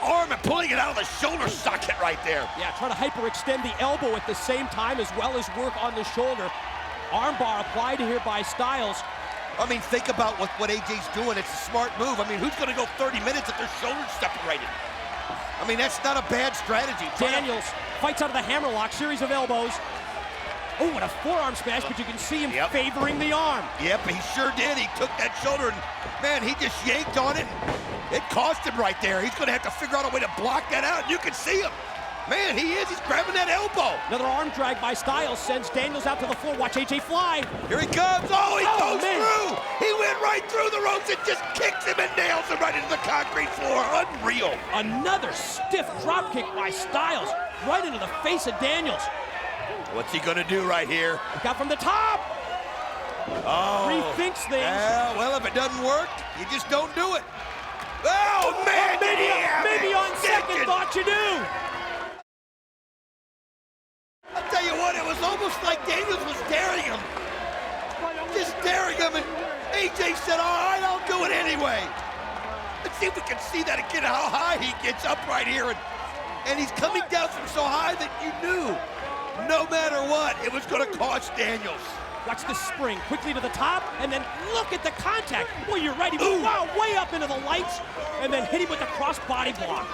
arm and pulling it out of the shoulder socket right there. Yeah, trying to hyperextend the elbow at the same time as well as work on the shoulder. Armbar applied here by Styles. I mean, think about what AJ's doing. It's a smart move. I mean, who's going to go 30 minutes if their shoulders separated? I mean, that's not a bad strategy. Daniels fights out of the hammerlock, series of elbows. Oh, what a forearm smash, but you can see him favoring the arm. Yep, he sure did. He took that shoulder and, man, he just yanked on it. It cost him right there. He's going to have to figure out a way to block that out, and you can see him. Man, he is. He's grabbing that elbow. Another arm drag by Styles sends Daniels out to the floor. Watch AJ fly. Here he comes. Oh, he goes man. through. He went right through the ropes and just kicks him and nails him right into the concrete floor. Unreal. Another stiff drop kick by Styles right into the face of Daniels. What's he gonna do right here? Got from the top. Oh. Rethinks things. Yeah, well, if it doesn't work, you just don't do it. Oh, man, maybe on second thought you do. I'll tell you what, it was almost like Daniels was daring him. Just daring him, and AJ said, all right, I'll do it anyway. Let's see if we can see that again, how high he gets up right here. And he's coming down from so high that you knew, no matter what, it was going to cost Daniels. Watch the spring, quickly to the top, and then look at the contact. Well, you're right, he went way up into the lights, and then hit him with the cross body block.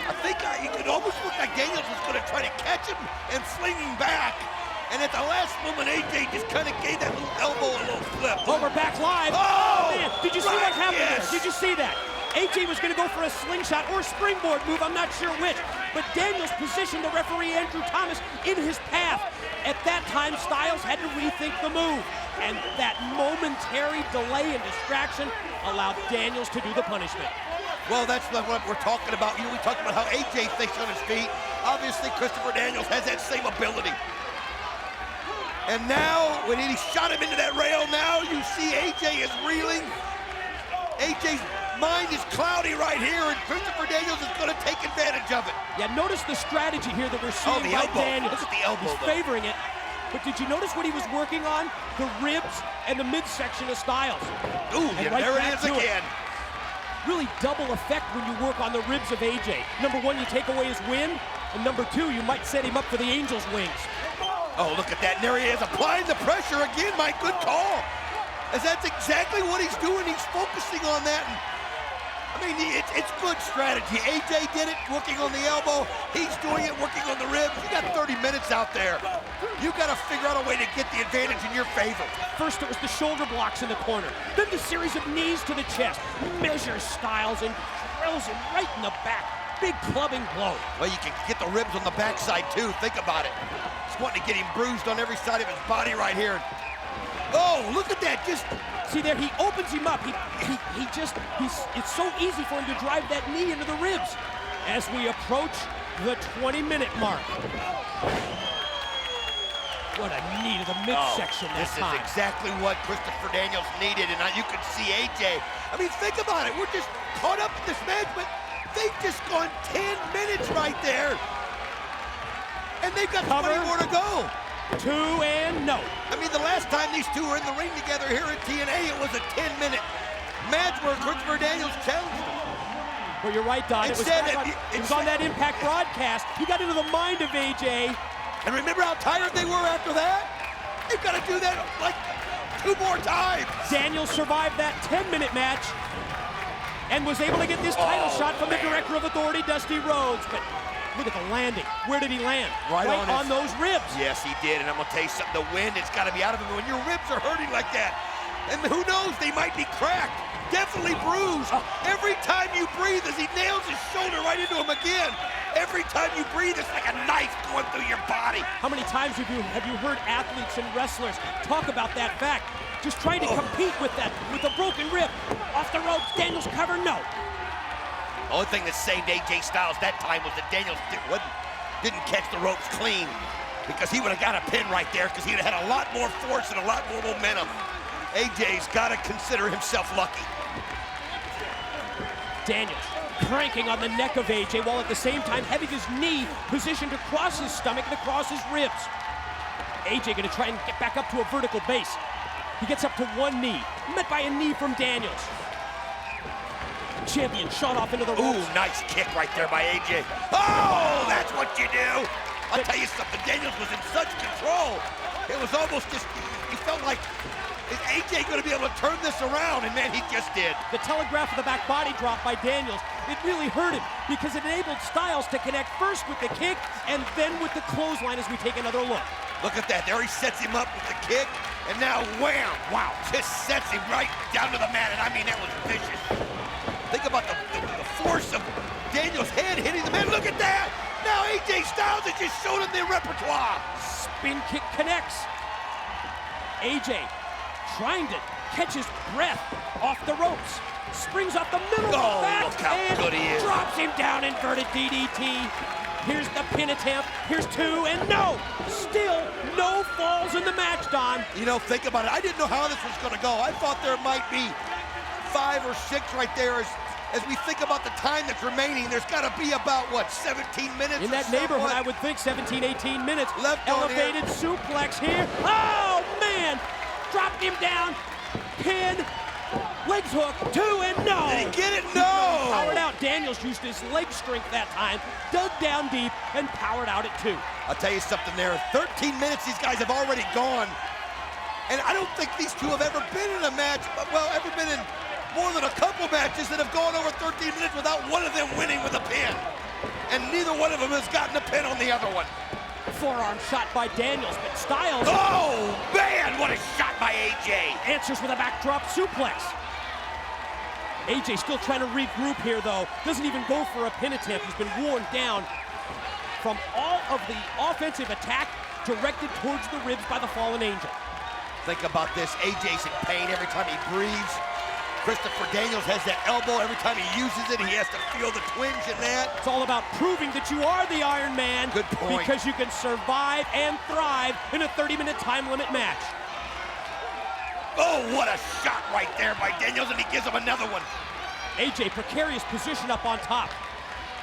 I think it could almost look like Daniels was going to try to catch him and fling him back. And at the last moment, AJ just kind of gave that little elbow a little flip. Oh, we're back live. Oh, man, did you see what happened there? Did you see that? AJ was going to go for a slingshot or springboard move, I'm not sure which, but Daniels positioned the referee Andrew Thomas in his path. At that time, Styles had to rethink the move, and that momentary delay and distraction allowed Daniels to do the punishment. Well, that's what we're talking about. You know, we talked about how AJ thinks on his feet. Obviously, Christopher Daniels has that same ability. And now, when he shot him into that rail, now you see AJ is reeling. AJ's mind is cloudy right here, and Christopher Daniels is going to take advantage of it. Yeah, notice the strategy here that we're seeing by Daniels. Look at the elbow, He's favoring it. But did you notice what he was working on? The ribs and the midsection of Styles. Ooh, yeah, right there it is again. Really double effect when you work on the ribs of AJ. Number one, you take away his wind, and number two, you might set him up for the Angel's wings. Oh, look at that, and there he is, applying the pressure again. My good call. As that's exactly what he's doing. He's focusing on that. And, I mean, it's good strategy. AJ did it, working on the elbow. He's doing it, working on the ribs. You got 30 minutes out there. You got to figure out a way to get the advantage in your favor. First, it was the shoulder blocks in the corner. Then the series of knees to the chest. Measures Styles and drills him right in the back. Big clubbing blow. Well, you can get the ribs on the backside, too. Think about it. Just wanting to get him bruised on every side of his body right here. Oh, look at that. Just see there, he opens him up. It's so easy for him to drive that knee into the ribs as we approach the 20-minute mark. What a knee to the midsection that time. This is exactly what Christopher Daniels needed, and now you can see AJ. I mean, think about it. We're just caught up in this match, but they've just gone 10 minutes right there. And they've got 20 more to go. 2 and no. I mean, the last time these two were in the ring together here at TNA, it was a 10-minute match where Christopher Daniels challenged him. Well, you're right, Don. It was on that Impact broadcast. You got into the mind of AJ. And remember how tired they were after that? They've got to do that like 2 more times. Daniels survived that 10-minute match and was able to get this title shot from the Director of Authority, Dusty Rhodes. But look at the landing. Where did he land? Right on those ribs. Yes, he did. And I'm going to tell you something. The wind has got to be out of him when your ribs are hurting like that. And who knows, they might be cracked. Definitely bruised. Every time you breathe, as he nails his shoulder right into him again. Every time you breathe, it's like a knife going through your body. How many times have you heard athletes and wrestlers talk about that fact? Just trying to compete with a broken rib. Off the ropes, Daniels cover, no. The only thing that saved AJ Styles that time was that Daniels didn't catch the ropes clean, because he would have got a pin right there, because he'd have had a lot more force and a lot more momentum. AJ's got to consider himself lucky. Daniels cranking on the neck of AJ while at the same time having his knee positioned across his stomach and across his ribs. AJ going to try and get back up to a vertical base. He gets up to one knee, met by a knee from Daniels. Champion shot off into the ropes. Ooh, nice kick right there by AJ. Oh, that's what you do. I'll tell you something, Daniels was in such control. It was almost just, you felt like, is AJ going to be able to turn this around? And man, he just did. The telegraph of the back body drop by Daniels, it really hurt him because it enabled Styles to connect first with the kick and then with the clothesline as we take another look. Look at that, there he sets him up with the kick, and now wham, wow, just sets him right down to the mat, and I mean, that was vicious. Think about the force of Daniels' head hitting the man, look at that! Now AJ Styles has just showed him the repertoire. Spin kick connects. AJ trying to catch his breath off the ropes. Springs off the middle of the back look how and good he is. Drops him down, inverted DDT. Here's the pin attempt, here's two, and no! Still no falls in the match, Don. You know, think about it. I didn't know how this was gonna go. I thought there might be 5 or 6 right there as we think about the time that's remaining. There's gotta be about, what, 17 minutes? In that neighborhood, I would think 17, 18 minutes. Left elevated suplex here. Oh, man! Dropped him down, pin, legs hook, 2, and no! Did he get it? No! Powered out. Daniels used his leg strength that time, dug down deep, and powered out at 2. I'll tell you something there. 13 minutes these guys have already gone. And I don't think these two have ever been in a match, well, ever been in more than a couple matches that have gone over 13 minutes without one of them winning with a pin. And neither one of them has gotten a pin on the other one. Forearm shot by Daniels, but Styles... Oh, man, what a shot by AJ. Answers with a backdrop suplex. AJ still trying to regroup here, though. Doesn't even go for a pin attempt. He's been worn down from all of the offensive attack directed towards the ribs by the fallen angel. Think about this. AJ's in pain every time he breathes. Christopher Daniels has that elbow. Every time he uses it, he has to feel the twinge in that. It's all about proving that you are the Iron Man. Good point. Because you can survive and thrive in a 30-minute time limit match. Oh, what a shot right there by Daniels, and he gives him another one. AJ, precarious position up on top.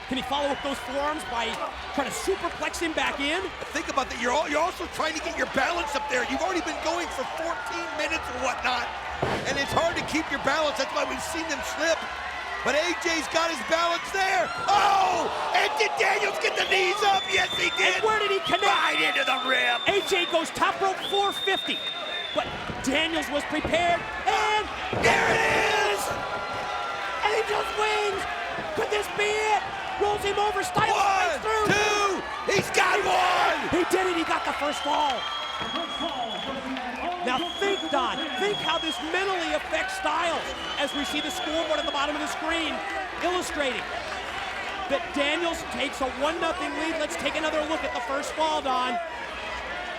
Can he follow up those forearms by trying to superplex him back in? Think about that. You're also trying to get your balance up there. You've already been going for 14 minutes or whatnot, and it's hard to keep your balance. That's why we've seen them slip. But AJ's got his balance there. Oh! And did Daniels get the knees up? Yes, he did. And where did he connect? Right into the rib. AJ goes top rope 450. But Daniels was prepared, and there it is! Angel's wings! Could this be it? Rolls him over, Styles fights through. 2, he's got one! He did it, he got the first fall. Now think, Don, think how this mentally affects Styles as we see the scoreboard at the bottom of the screen illustrating that Daniels takes a 1-0 lead. Let's take another look at the first fall, Don.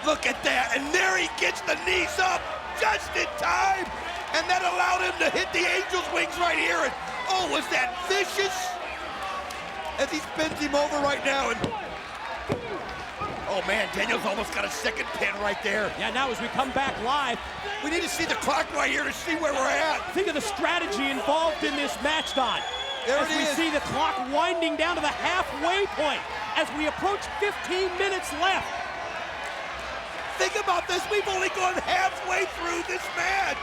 Look at that, and there he gets the knees up just in time, and that allowed him to hit the Angel's wings right here, and oh, was that vicious? As he spins him over right now, and oh man, Daniels almost got a second pin right there. Yeah, now as we come back live, we need to see the clock right here to see where we're at. Think of the strategy involved in this match, Don. There as it we is. see the clock winding down to the halfway point as we approach 15 minutes left. Think about this, we've only gone halfway through this match.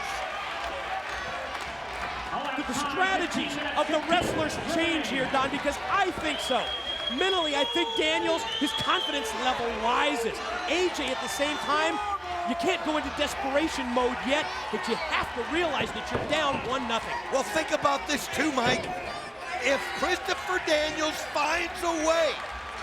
The strategies of the wrestlers change here, Don, because I think so. Mentally, I think Daniels, his confidence level rises. AJ, at the same time, you can't go into desperation mode yet, but you have to realize that you're down 1-0. Well, think about this too, Mike. If Christopher Daniels finds a way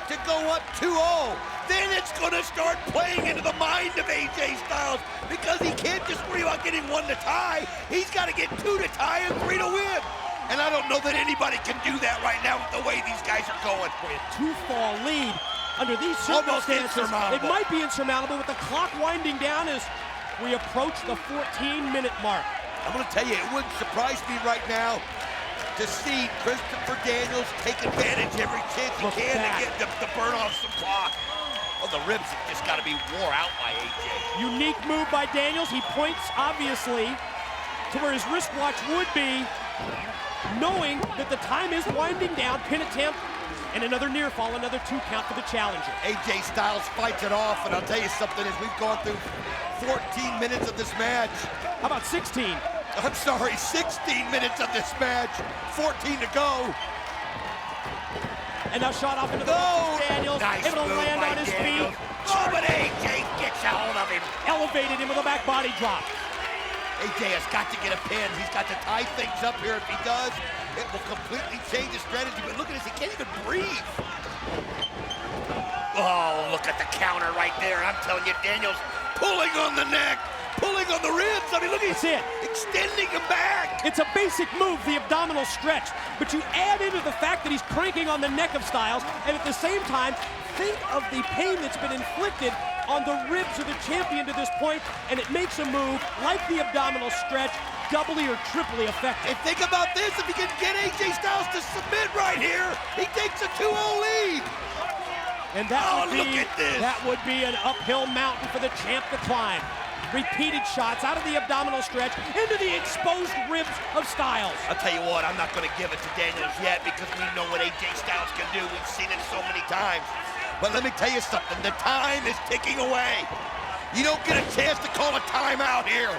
to go up 2-0, then it's gonna start playing into the mind of AJ Styles, because he can't just worry about getting 1 to tie. He's gotta get 2 to tie and 3 to win. And I don't know that anybody can do that right now with the way these guys are going. Boy, a 2-fall lead under these Almost circumstances, insurmountable. it might be insurmountable with the clock winding down as we approach the 14-minute mark. I'm gonna tell you, it wouldn't surprise me right now to see Christopher Daniels take advantage every chance he can to get the burn off some clock. Oh, the ribs have just got to be wore out by AJ. Unique move by Daniels. He points, obviously, to where his wristwatch would be, knowing that the time is winding down. Pin attempt, and another near fall, another 2 count for the challenger. AJ Styles fights it off, and I'll tell you something, as we've gone through 14 minutes of this match. How about 16? I'm sorry, 16 minutes of this match, 14 to go. And now shot off into the Daniels, nice able to move land by on his Daniels. feet. Oh, but AJ gets a hold of him. evaded him with a back body drop. AJ has got to get a pin. He's got to tie things up here. If he does, it will completely change his strategy. But look at this, he can't even breathe. Oh, look at the counter right there. I'm telling you, Daniels pulling on the neck, pulling on the ribs. I mean, look, he's extending him back. It's a basic move, the abdominal stretch, but you add into the fact that he's cranking on the neck of Styles, and at the same time, think of the pain that's been inflicted on the ribs of the champion to this point, and it makes a move like the abdominal stretch doubly or triply effective. And think about this, if he can get AJ Styles to submit right here, he takes a 2-0 lead. And that look at this. That would be an uphill mountain for the champ to climb. Repeated shots out of the abdominal stretch into the exposed ribs of Styles. I'll tell you what, I'm not going to give it to Daniels yet because we know what AJ Styles can do. We've seen it so many times. But let me tell you something, the time is ticking away. You don't get a chance to call a timeout here.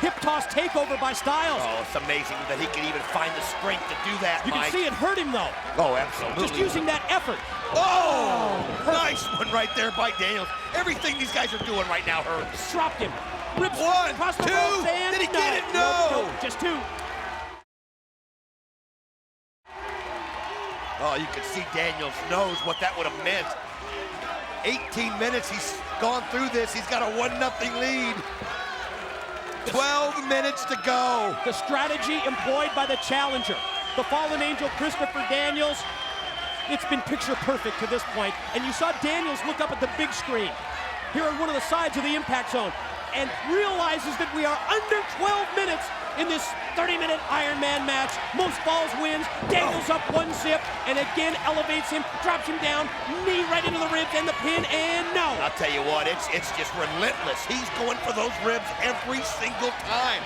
Hip toss takeover by Styles. Oh, it's amazing that he can even find the strength to do that, You Mike. can see it hurt him, though. Oh, absolutely. Just using that effort. Oh, nice one right there by Daniels. Everything these guys are doing right now hurts. Dropped him. Ribs One, across the two. ropes, and Did he get it? No. Just two. Oh, you can see Daniels knows what that would have meant. 18 minutes he's gone through this. He's got a 1-0 lead. 12 minutes to go. The strategy employed by the challenger, the fallen angel Christopher Daniels, it's been picture perfect to this point. And you saw Daniels look up at the big screen here on one of the sides of the impact zone and realizes that we are under 12 minutes in this 30-minute Iron Man match. Most falls wins. Daniels up 1-0 and again elevates him, drops him down, knee right into the ribs and the pin, and no. I'll tell you what, it's just relentless. He's going for those ribs every single time.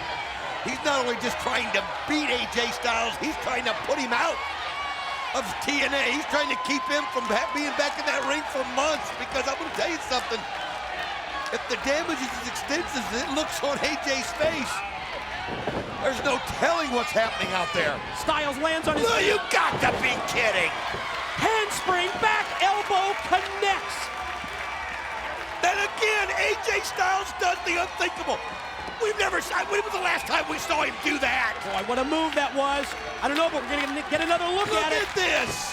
He's not only just trying to beat AJ Styles, he's trying to put him out of TNA. He's trying to keep him from being back in that ring for months, because I'm going to tell you something. If the damage is as extensive as it looks on AJ's face, there's no telling what's happening out there. Styles lands on his feet. You got to be kidding. Handspring, back elbow connects. Then again, AJ Styles does the unthinkable. We've never seen, when was the last time we saw him do that? Boy, what a move that was. I don't know, but we're going to get another look at it. Look at this.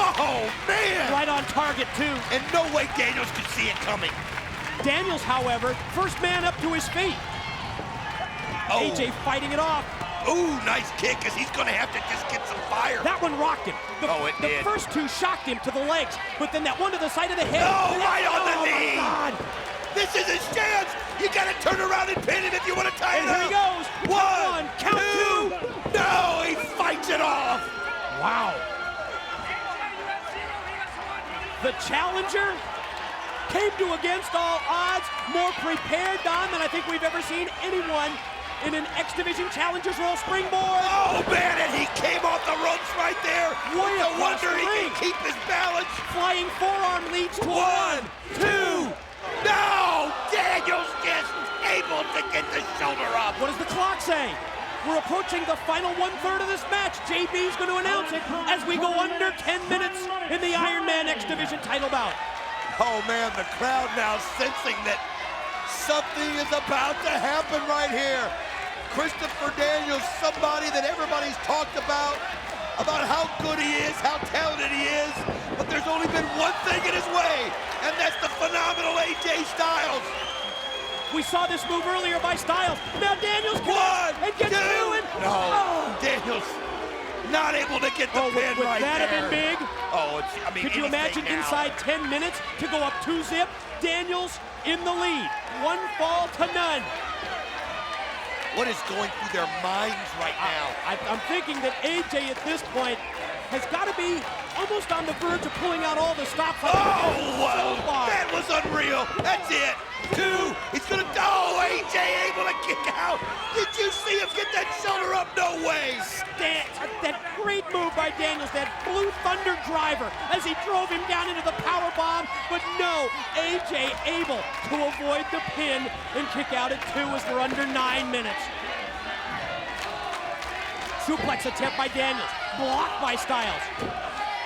Oh, man. Right on target, too. And no way Daniels could see it coming. Daniels, however, first man up to his feet. Oh. AJ fighting it off. Ooh, nice kick, because he's going to have to just get some fire. That one rocked him. It did. The first two shocked him to the legs, but then that one to the side of the head. No, right on the knee. God. This is his chance. You got to turn around and pin him if you want to tie it up. Here he goes. One, count two. No, he fights it off. Wow. The challenger came to Against All Odds more prepared, Don, than I think we've ever seen anyone in an X Division Challenger's Roll springboard. Oh, man, and he came off the ropes right there. Way no across wonder the he ring. can keep his balance. Flying forearm leads to One, two. No, Daniels just able to get the shoulder up. What does the clock say? We're approaching the final 1/3 of this match. JB's going to announce it as we go under 10 minutes in the Iron Man X Division title bout. Oh, man, the crowd now sensing that something is about to happen right here. Christopher Daniels, somebody that everybody's talked about how good he is, how talented he is, but there's only been one thing in his way, and that's the phenomenal AJ Styles. We saw this move earlier by Styles. Now Daniels One, and gets two. two, and Daniels not able to get the pin would right that there. have been big? Oh, I mean, could you imagine now. inside 10 minutes to go up 2-0? Daniels in the lead, 1 fall to none. What is going through their minds right now? I'm thinking that AJ at this point has got to be almost on the verge of pulling out all the stops. That was unreal. That's it. 2. He's going to, AJ able to kick out. Did you see him get that shoulder up? No way. That great move by Daniels, that Blue Thunder driver as he drove him down into the power bomb, but no, AJ able to avoid the pin and kick out at 2 as we're under 9 minutes. Suplex attempt by Daniels, blocked by Styles.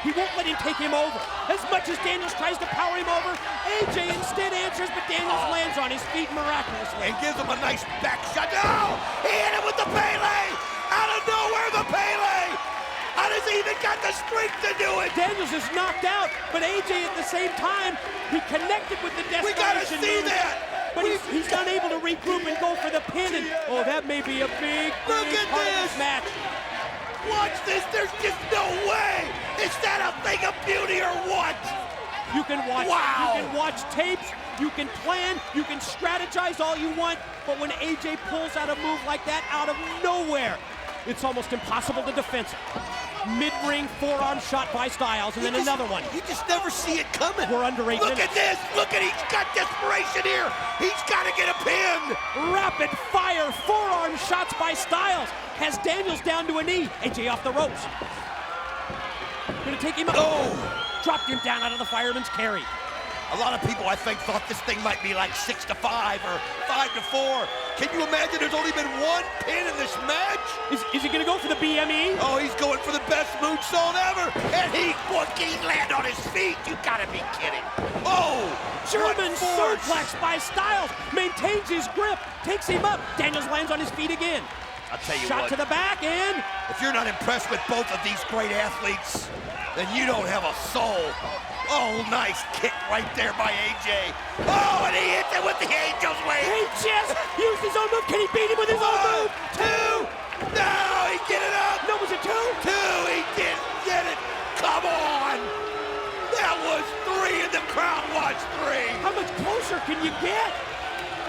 He won't let him take him over. As much as Daniels tries to power him over, AJ instead answers answers, but Daniels lands on his feet miraculously. And gives him a nice back shot. No! He hit him with the Pele! Out of nowhere, the Pele! How does he even got the strength to do it? Daniels is knocked out, but AJ at the same time, he connected with the desperation. We gotta see move, that! But he's unable to regroup and go for the pin. And, oh, that may be a big, Look big at part of this. this match. Watch this, there's just no way! Is that a thing of beauty or what? You can watch, Wow. you can watch tapes, you can plan, you can strategize all you want, but when AJ pulls out a move like that out of nowhere, it's almost impossible to defend it. Mid-ring forearm shot by Styles, and then another one. You just never see it coming. We're under 8 Look minutes. at this! Look at, he's got desperation here! He's gotta get a pin! Rapid fire forearm shots by Styles has Daniels down to a knee. AJ off the ropes. Gonna take him out. Oh! Dropped him down out of the fireman's carry. A lot of people, I think, thought this thing might be like 6-5 or 5-4. Can you imagine there's only been one pin in this match? Is he gonna go for the BME? Oh, he's going for the best moonsault ever. And he land on his feet. You gotta be kidding. Oh! German what force. suplex by Styles. Maintains his grip. Takes him up. Daniels lands on his feet again. I'll tell you Shot what. to the back and... If you're not impressed with both of these great athletes, then you don't have a soul. Oh, nice kick right there by AJ. Oh, and he hits it with the Angel's Wing. He just used his own move. Can he beat him with his own move? 2. No, he get it up. No, was it 2? 2, he didn't get it. Come on. That was 3 and the crowd watched 3. How much closer can you get?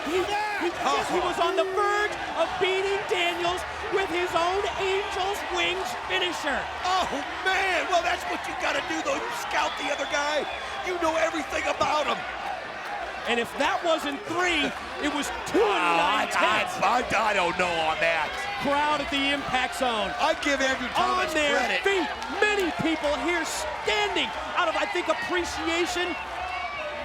He was on the verge of beating Daniels with his own Angel's Wings finisher. Oh, man. Well, that's what you got to do, though. You scout the other guy. You know everything about him. And if that wasn't 3, it was 2 and 9/10. I don't know on that. Crowd at the impact zone. I give Andrew Thomas on their credit. feet. Many people here standing out of, I think, appreciation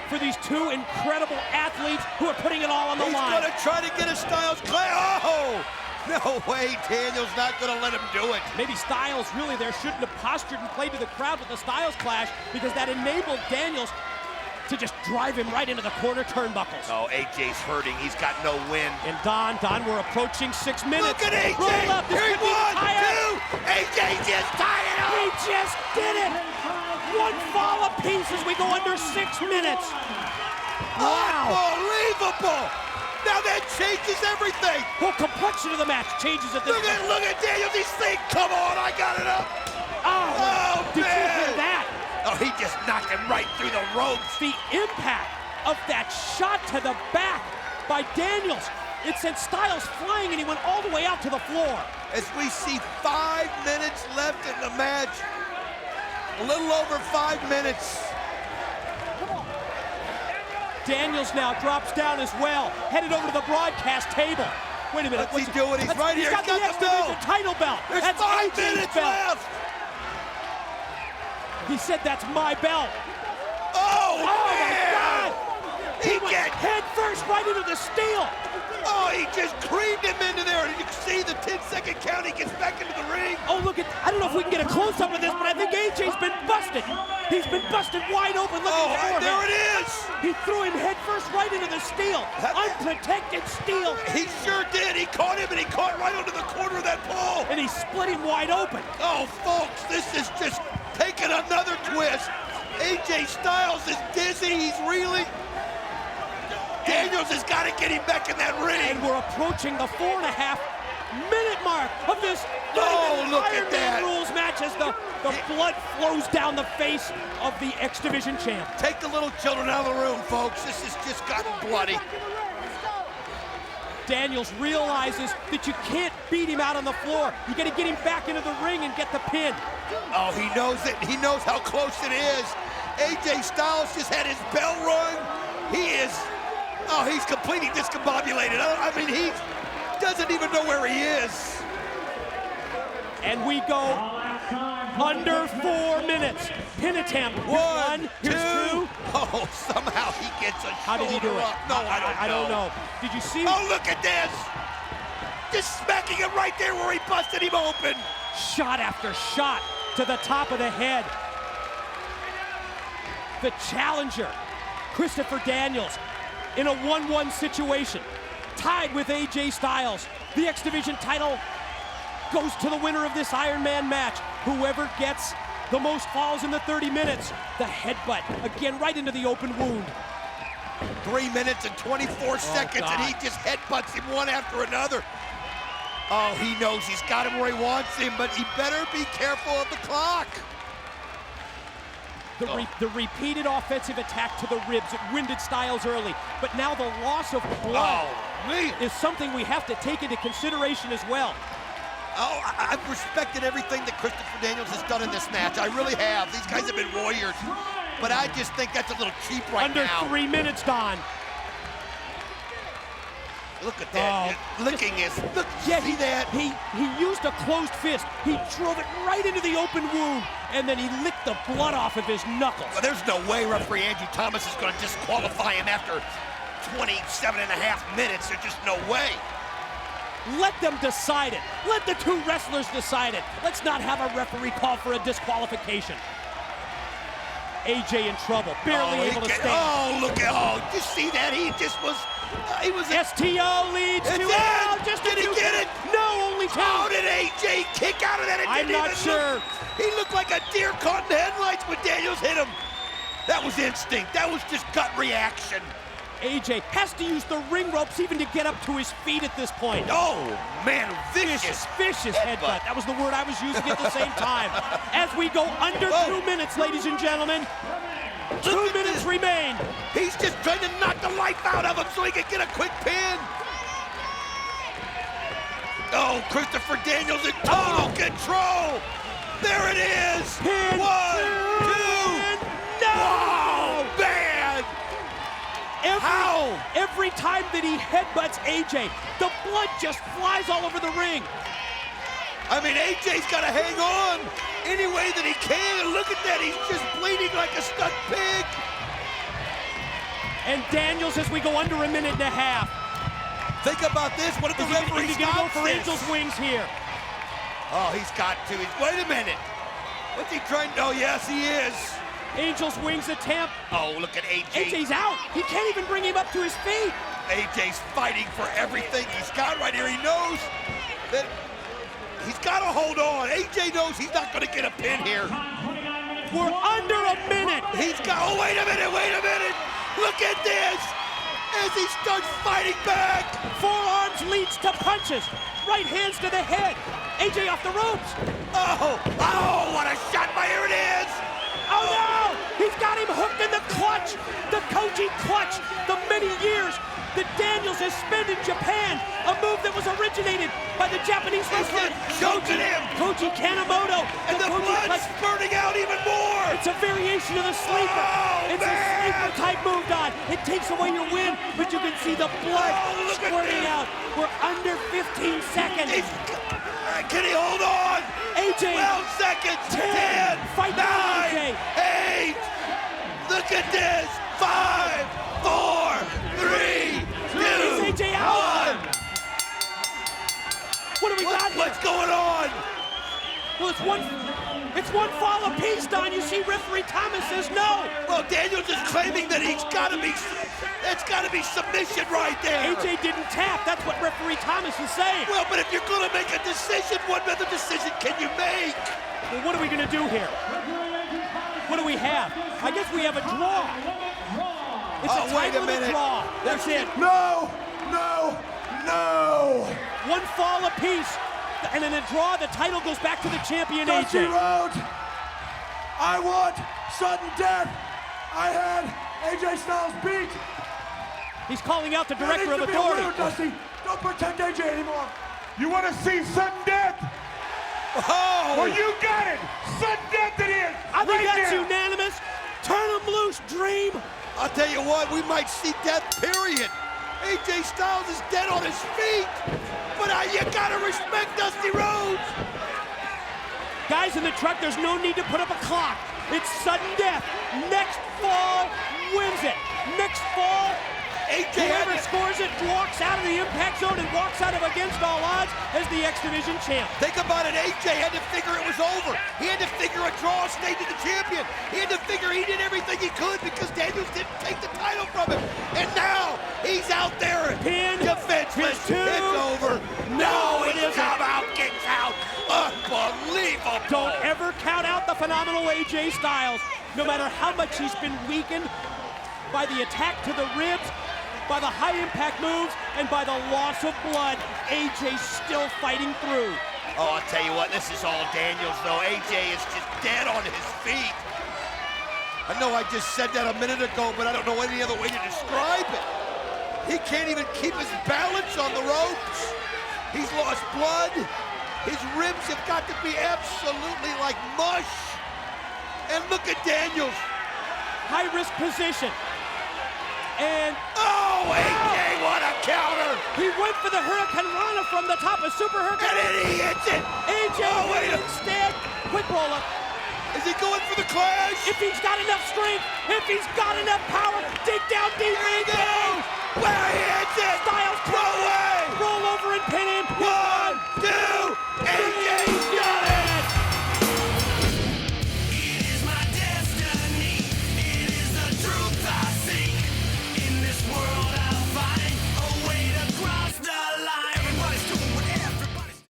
for these 2 incredible athletes who are putting it all on the line. He's gonna try to get a Styles clash. Oh! No way, Daniel's not gonna let him do it. Maybe Styles really there shouldn't have postured and played to the crowd with the Styles clash because that enabled Daniels to just drive him right into the corner turnbuckles. Oh, AJ's hurting. He's got no win. And Don, we're approaching 6 minutes. Look at AJ! Roll up. This Here could be the 1, tie-up. 2! AJ just tied it up! He just did it! 1 fall apiece as we go under 6 minutes. Wow! Unbelievable! Now that changes everything! Whole complexion of the match changes at this point. Look at Daniels, he's thinking, come on, I got it up! Oh, did man! you hear that? Oh, he just knocked him right through the ropes. The impact of that shot to the back by Daniels. It sent Styles flying and he went all the way out to the floor. As we see 5 minutes left in the match. A little over 5 minutes. Daniels now drops down as well, headed over to the broadcast table. Wait a minute. What's he doing? He's right here. He's got the X Division title belt. There's That's 5 AJ's minutes belt. left. He said that's my belt. Oh my man! God! He went get head first right into the steel. Oh, he just creamed him into there. And you can see the 10-second count. He gets back into the ring. Oh, look at, I don't know if we can get a close-up of this, but I think AJ's been busted. He's been busted wide open. Look at his forehead. There it is. He threw him head first right into the steel. Unprotected steel. He sure did. He caught him, and he caught right onto the corner of that pole. And he split him wide open. Oh, folks, this is just taking another twist. AJ Styles is dizzy. He's reeling. Daniels has got to get him back in that ring. And we're approaching the 4.5-minute mark of this look Iron at Man that. rules match as the blood flows down the face of the X Division champ. Take the little children out of the room, folks. This has just gotten bloody. Daniels realizes that you can't beat him out on the floor. You got to get him back into the ring and get the pin. Oh, he knows it. He knows how close it is. AJ Styles just had his bell rung. He's completely discombobulated. I mean, he doesn't even know where he is. And we go under 4 minutes. Pin attempt. One, here's two. Oh, somehow he gets a How did he do it? up. No, I don't know. Did you see? Oh, look at this. Just smacking him right there where he busted him open. Shot after shot to the top of the head. The challenger, Christopher Daniels, in a 1-1 situation, tied with AJ Styles. The X Division title goes to the winner of this Iron Man match. Whoever gets the most falls in the 30 minutes. The headbutt, again, right into the open wound. 3 minutes and 24 seconds, God. and he just headbutts him one after another. Oh, he knows he's got him where he wants him, but he better be careful of the clock. The repeated offensive attack to the ribs, it winded Styles early, but now the loss of blood is something we have to take into consideration as well. Oh, I've respected everything that Christopher Daniels has done in this match. I really have. These guys have been warriors, but I just think that's a little cheap right now. Under 3 minutes, Don. Look at that. Licking his. Look, yeah, see that? He used a closed fist. He drove it right into the open wound, and then he licked the blood off of his knuckles. Well, there's no way referee Andrew Thomas is going to disqualify him after 27.5 minutes. There's just no way. Let them decide it. Let the two wrestlers decide it. Let's not have a referee call for a disqualification. AJ in trouble, barely able to stand. Oh, look at, you see that? He just was, he was. STO leads to just Did he get it? No, only 2. How did AJ kick out of that? I'm not sure. He looked like a deer caught in the headlights when Daniels hit him. That was instinct. That was just gut reaction. AJ has to use the ring ropes even to get up to his feet at this point. Oh, man, vicious headbutt. That was the word I was using at the same time. As we go under 2 minutes, ladies and gentlemen. 2 minutes remain. He's just trying to knock the life out of him so he can get a quick pin. Oh, Christopher Daniels in total control. There it is. Pin. 1, 2. No! Wow, man. Every time that he headbutts AJ, the blood just flies all over the ring. I mean, AJ's got to hang on any way that he can. And look at that, he's just bleeding like a stuck pig. And Daniels, as we go under 1.5 minutes. Think about this. What if the referee He's going to go for Angel's wings here. Oh, he's got to. Wait a minute. What's he trying? Oh, yes, he is. Angel's wings attempt. Oh, look at AJ. AJ's out. He can't even bring him up to his feet. AJ's fighting for everything he's got right here. He knows that he's got to hold on. AJ knows he's not going to get a pin here. We're under 1 minute. He's got, oh, wait a minute. Look at this. As he starts fighting back. Forearms leads to punches. Right hands to the head. AJ off the ropes. Oh, what a shot by, here it is. Oh no! He's got him hooked in the clutch! The Koji clutch! The many years that Daniels has spent in Japan! A move that was originated by the Japanese wrestler Koji Kanemoto! And the blood's spurting out even more! It's a variation of the sleeper! It's a sleeper type move, Don! It takes away your win, but you can see the blood squirting out! We're under 15 seconds! Can he hold on? AJ! 12 seconds! 10! Fight 9! AJ! 8! Look at this! 5! 4! 3! 2! Is AJ out? 1! What do we got here? What's going on? Well, it's one fall apiece, Don. You see referee Thomas says no. Well, Daniels is claiming that it's got to be submission right there. AJ didn't tap. That's what referee Thomas is saying. Well, but if you're going to make a decision, what other decision can you make? Well, what are we going to do here? What do we have? I guess we have a draw. It's a wait a title minute. and a draw. That's it. No! One fall apiece. And in a draw, the title goes back to the champion, Dusty AJ. Rhodes, I want sudden death. I had AJ Styles beat. He's calling out the director of There needs to be a authority. winner, Dusty. Don't protect AJ anymore. You want to see sudden death? Oh! Well, you got it. Sudden death it is. I think right that's now. unanimous. Turn him loose, Dream. I'll tell you what, we might see death, period. AJ Styles is dead on his feet. But you gotta respect Dusty Rhodes. Guys in the truck, there's no need to put up a clock. It's sudden death. Next fall wins it. Next fall, whoever scores it walks out of the impact zone and walks out of Against All Odds as the X Division champ. Think about it, AJ had to figure it was over. He had to figure a draw stayed to the champion. He had to figure he did everything he could because Daniels didn't take the title from him. And now, He's out there. Pin. Defenseless. Pin 2. It's over. No, it he's isn't. come out, kicks out. Unbelievable. Don't ever count out the phenomenal AJ Styles. No matter how much he's been weakened by the attack to the ribs, by the high impact moves, and by the loss of blood, AJ's still fighting through. Oh, I'll tell you what, this is all Daniels, though. AJ is just dead on his feet. I know I just said that a minute ago, but I don't know any other way to describe it. He can't even keep his balance on the ropes. He's lost blood. His ribs have got to be absolutely like mush. And look at Daniels. High risk position. And oh, AJ, what a counter! He went for the Hurricane Rana from the top of Super Hurricane. And then he hits it! AJ instead, quick roll up. Is he going for the clash? If he's got enough strength, if he's got enough power, dig down deep. There he goes! Where he hits it! Styles, no way! Roll over and pin him. Whoa!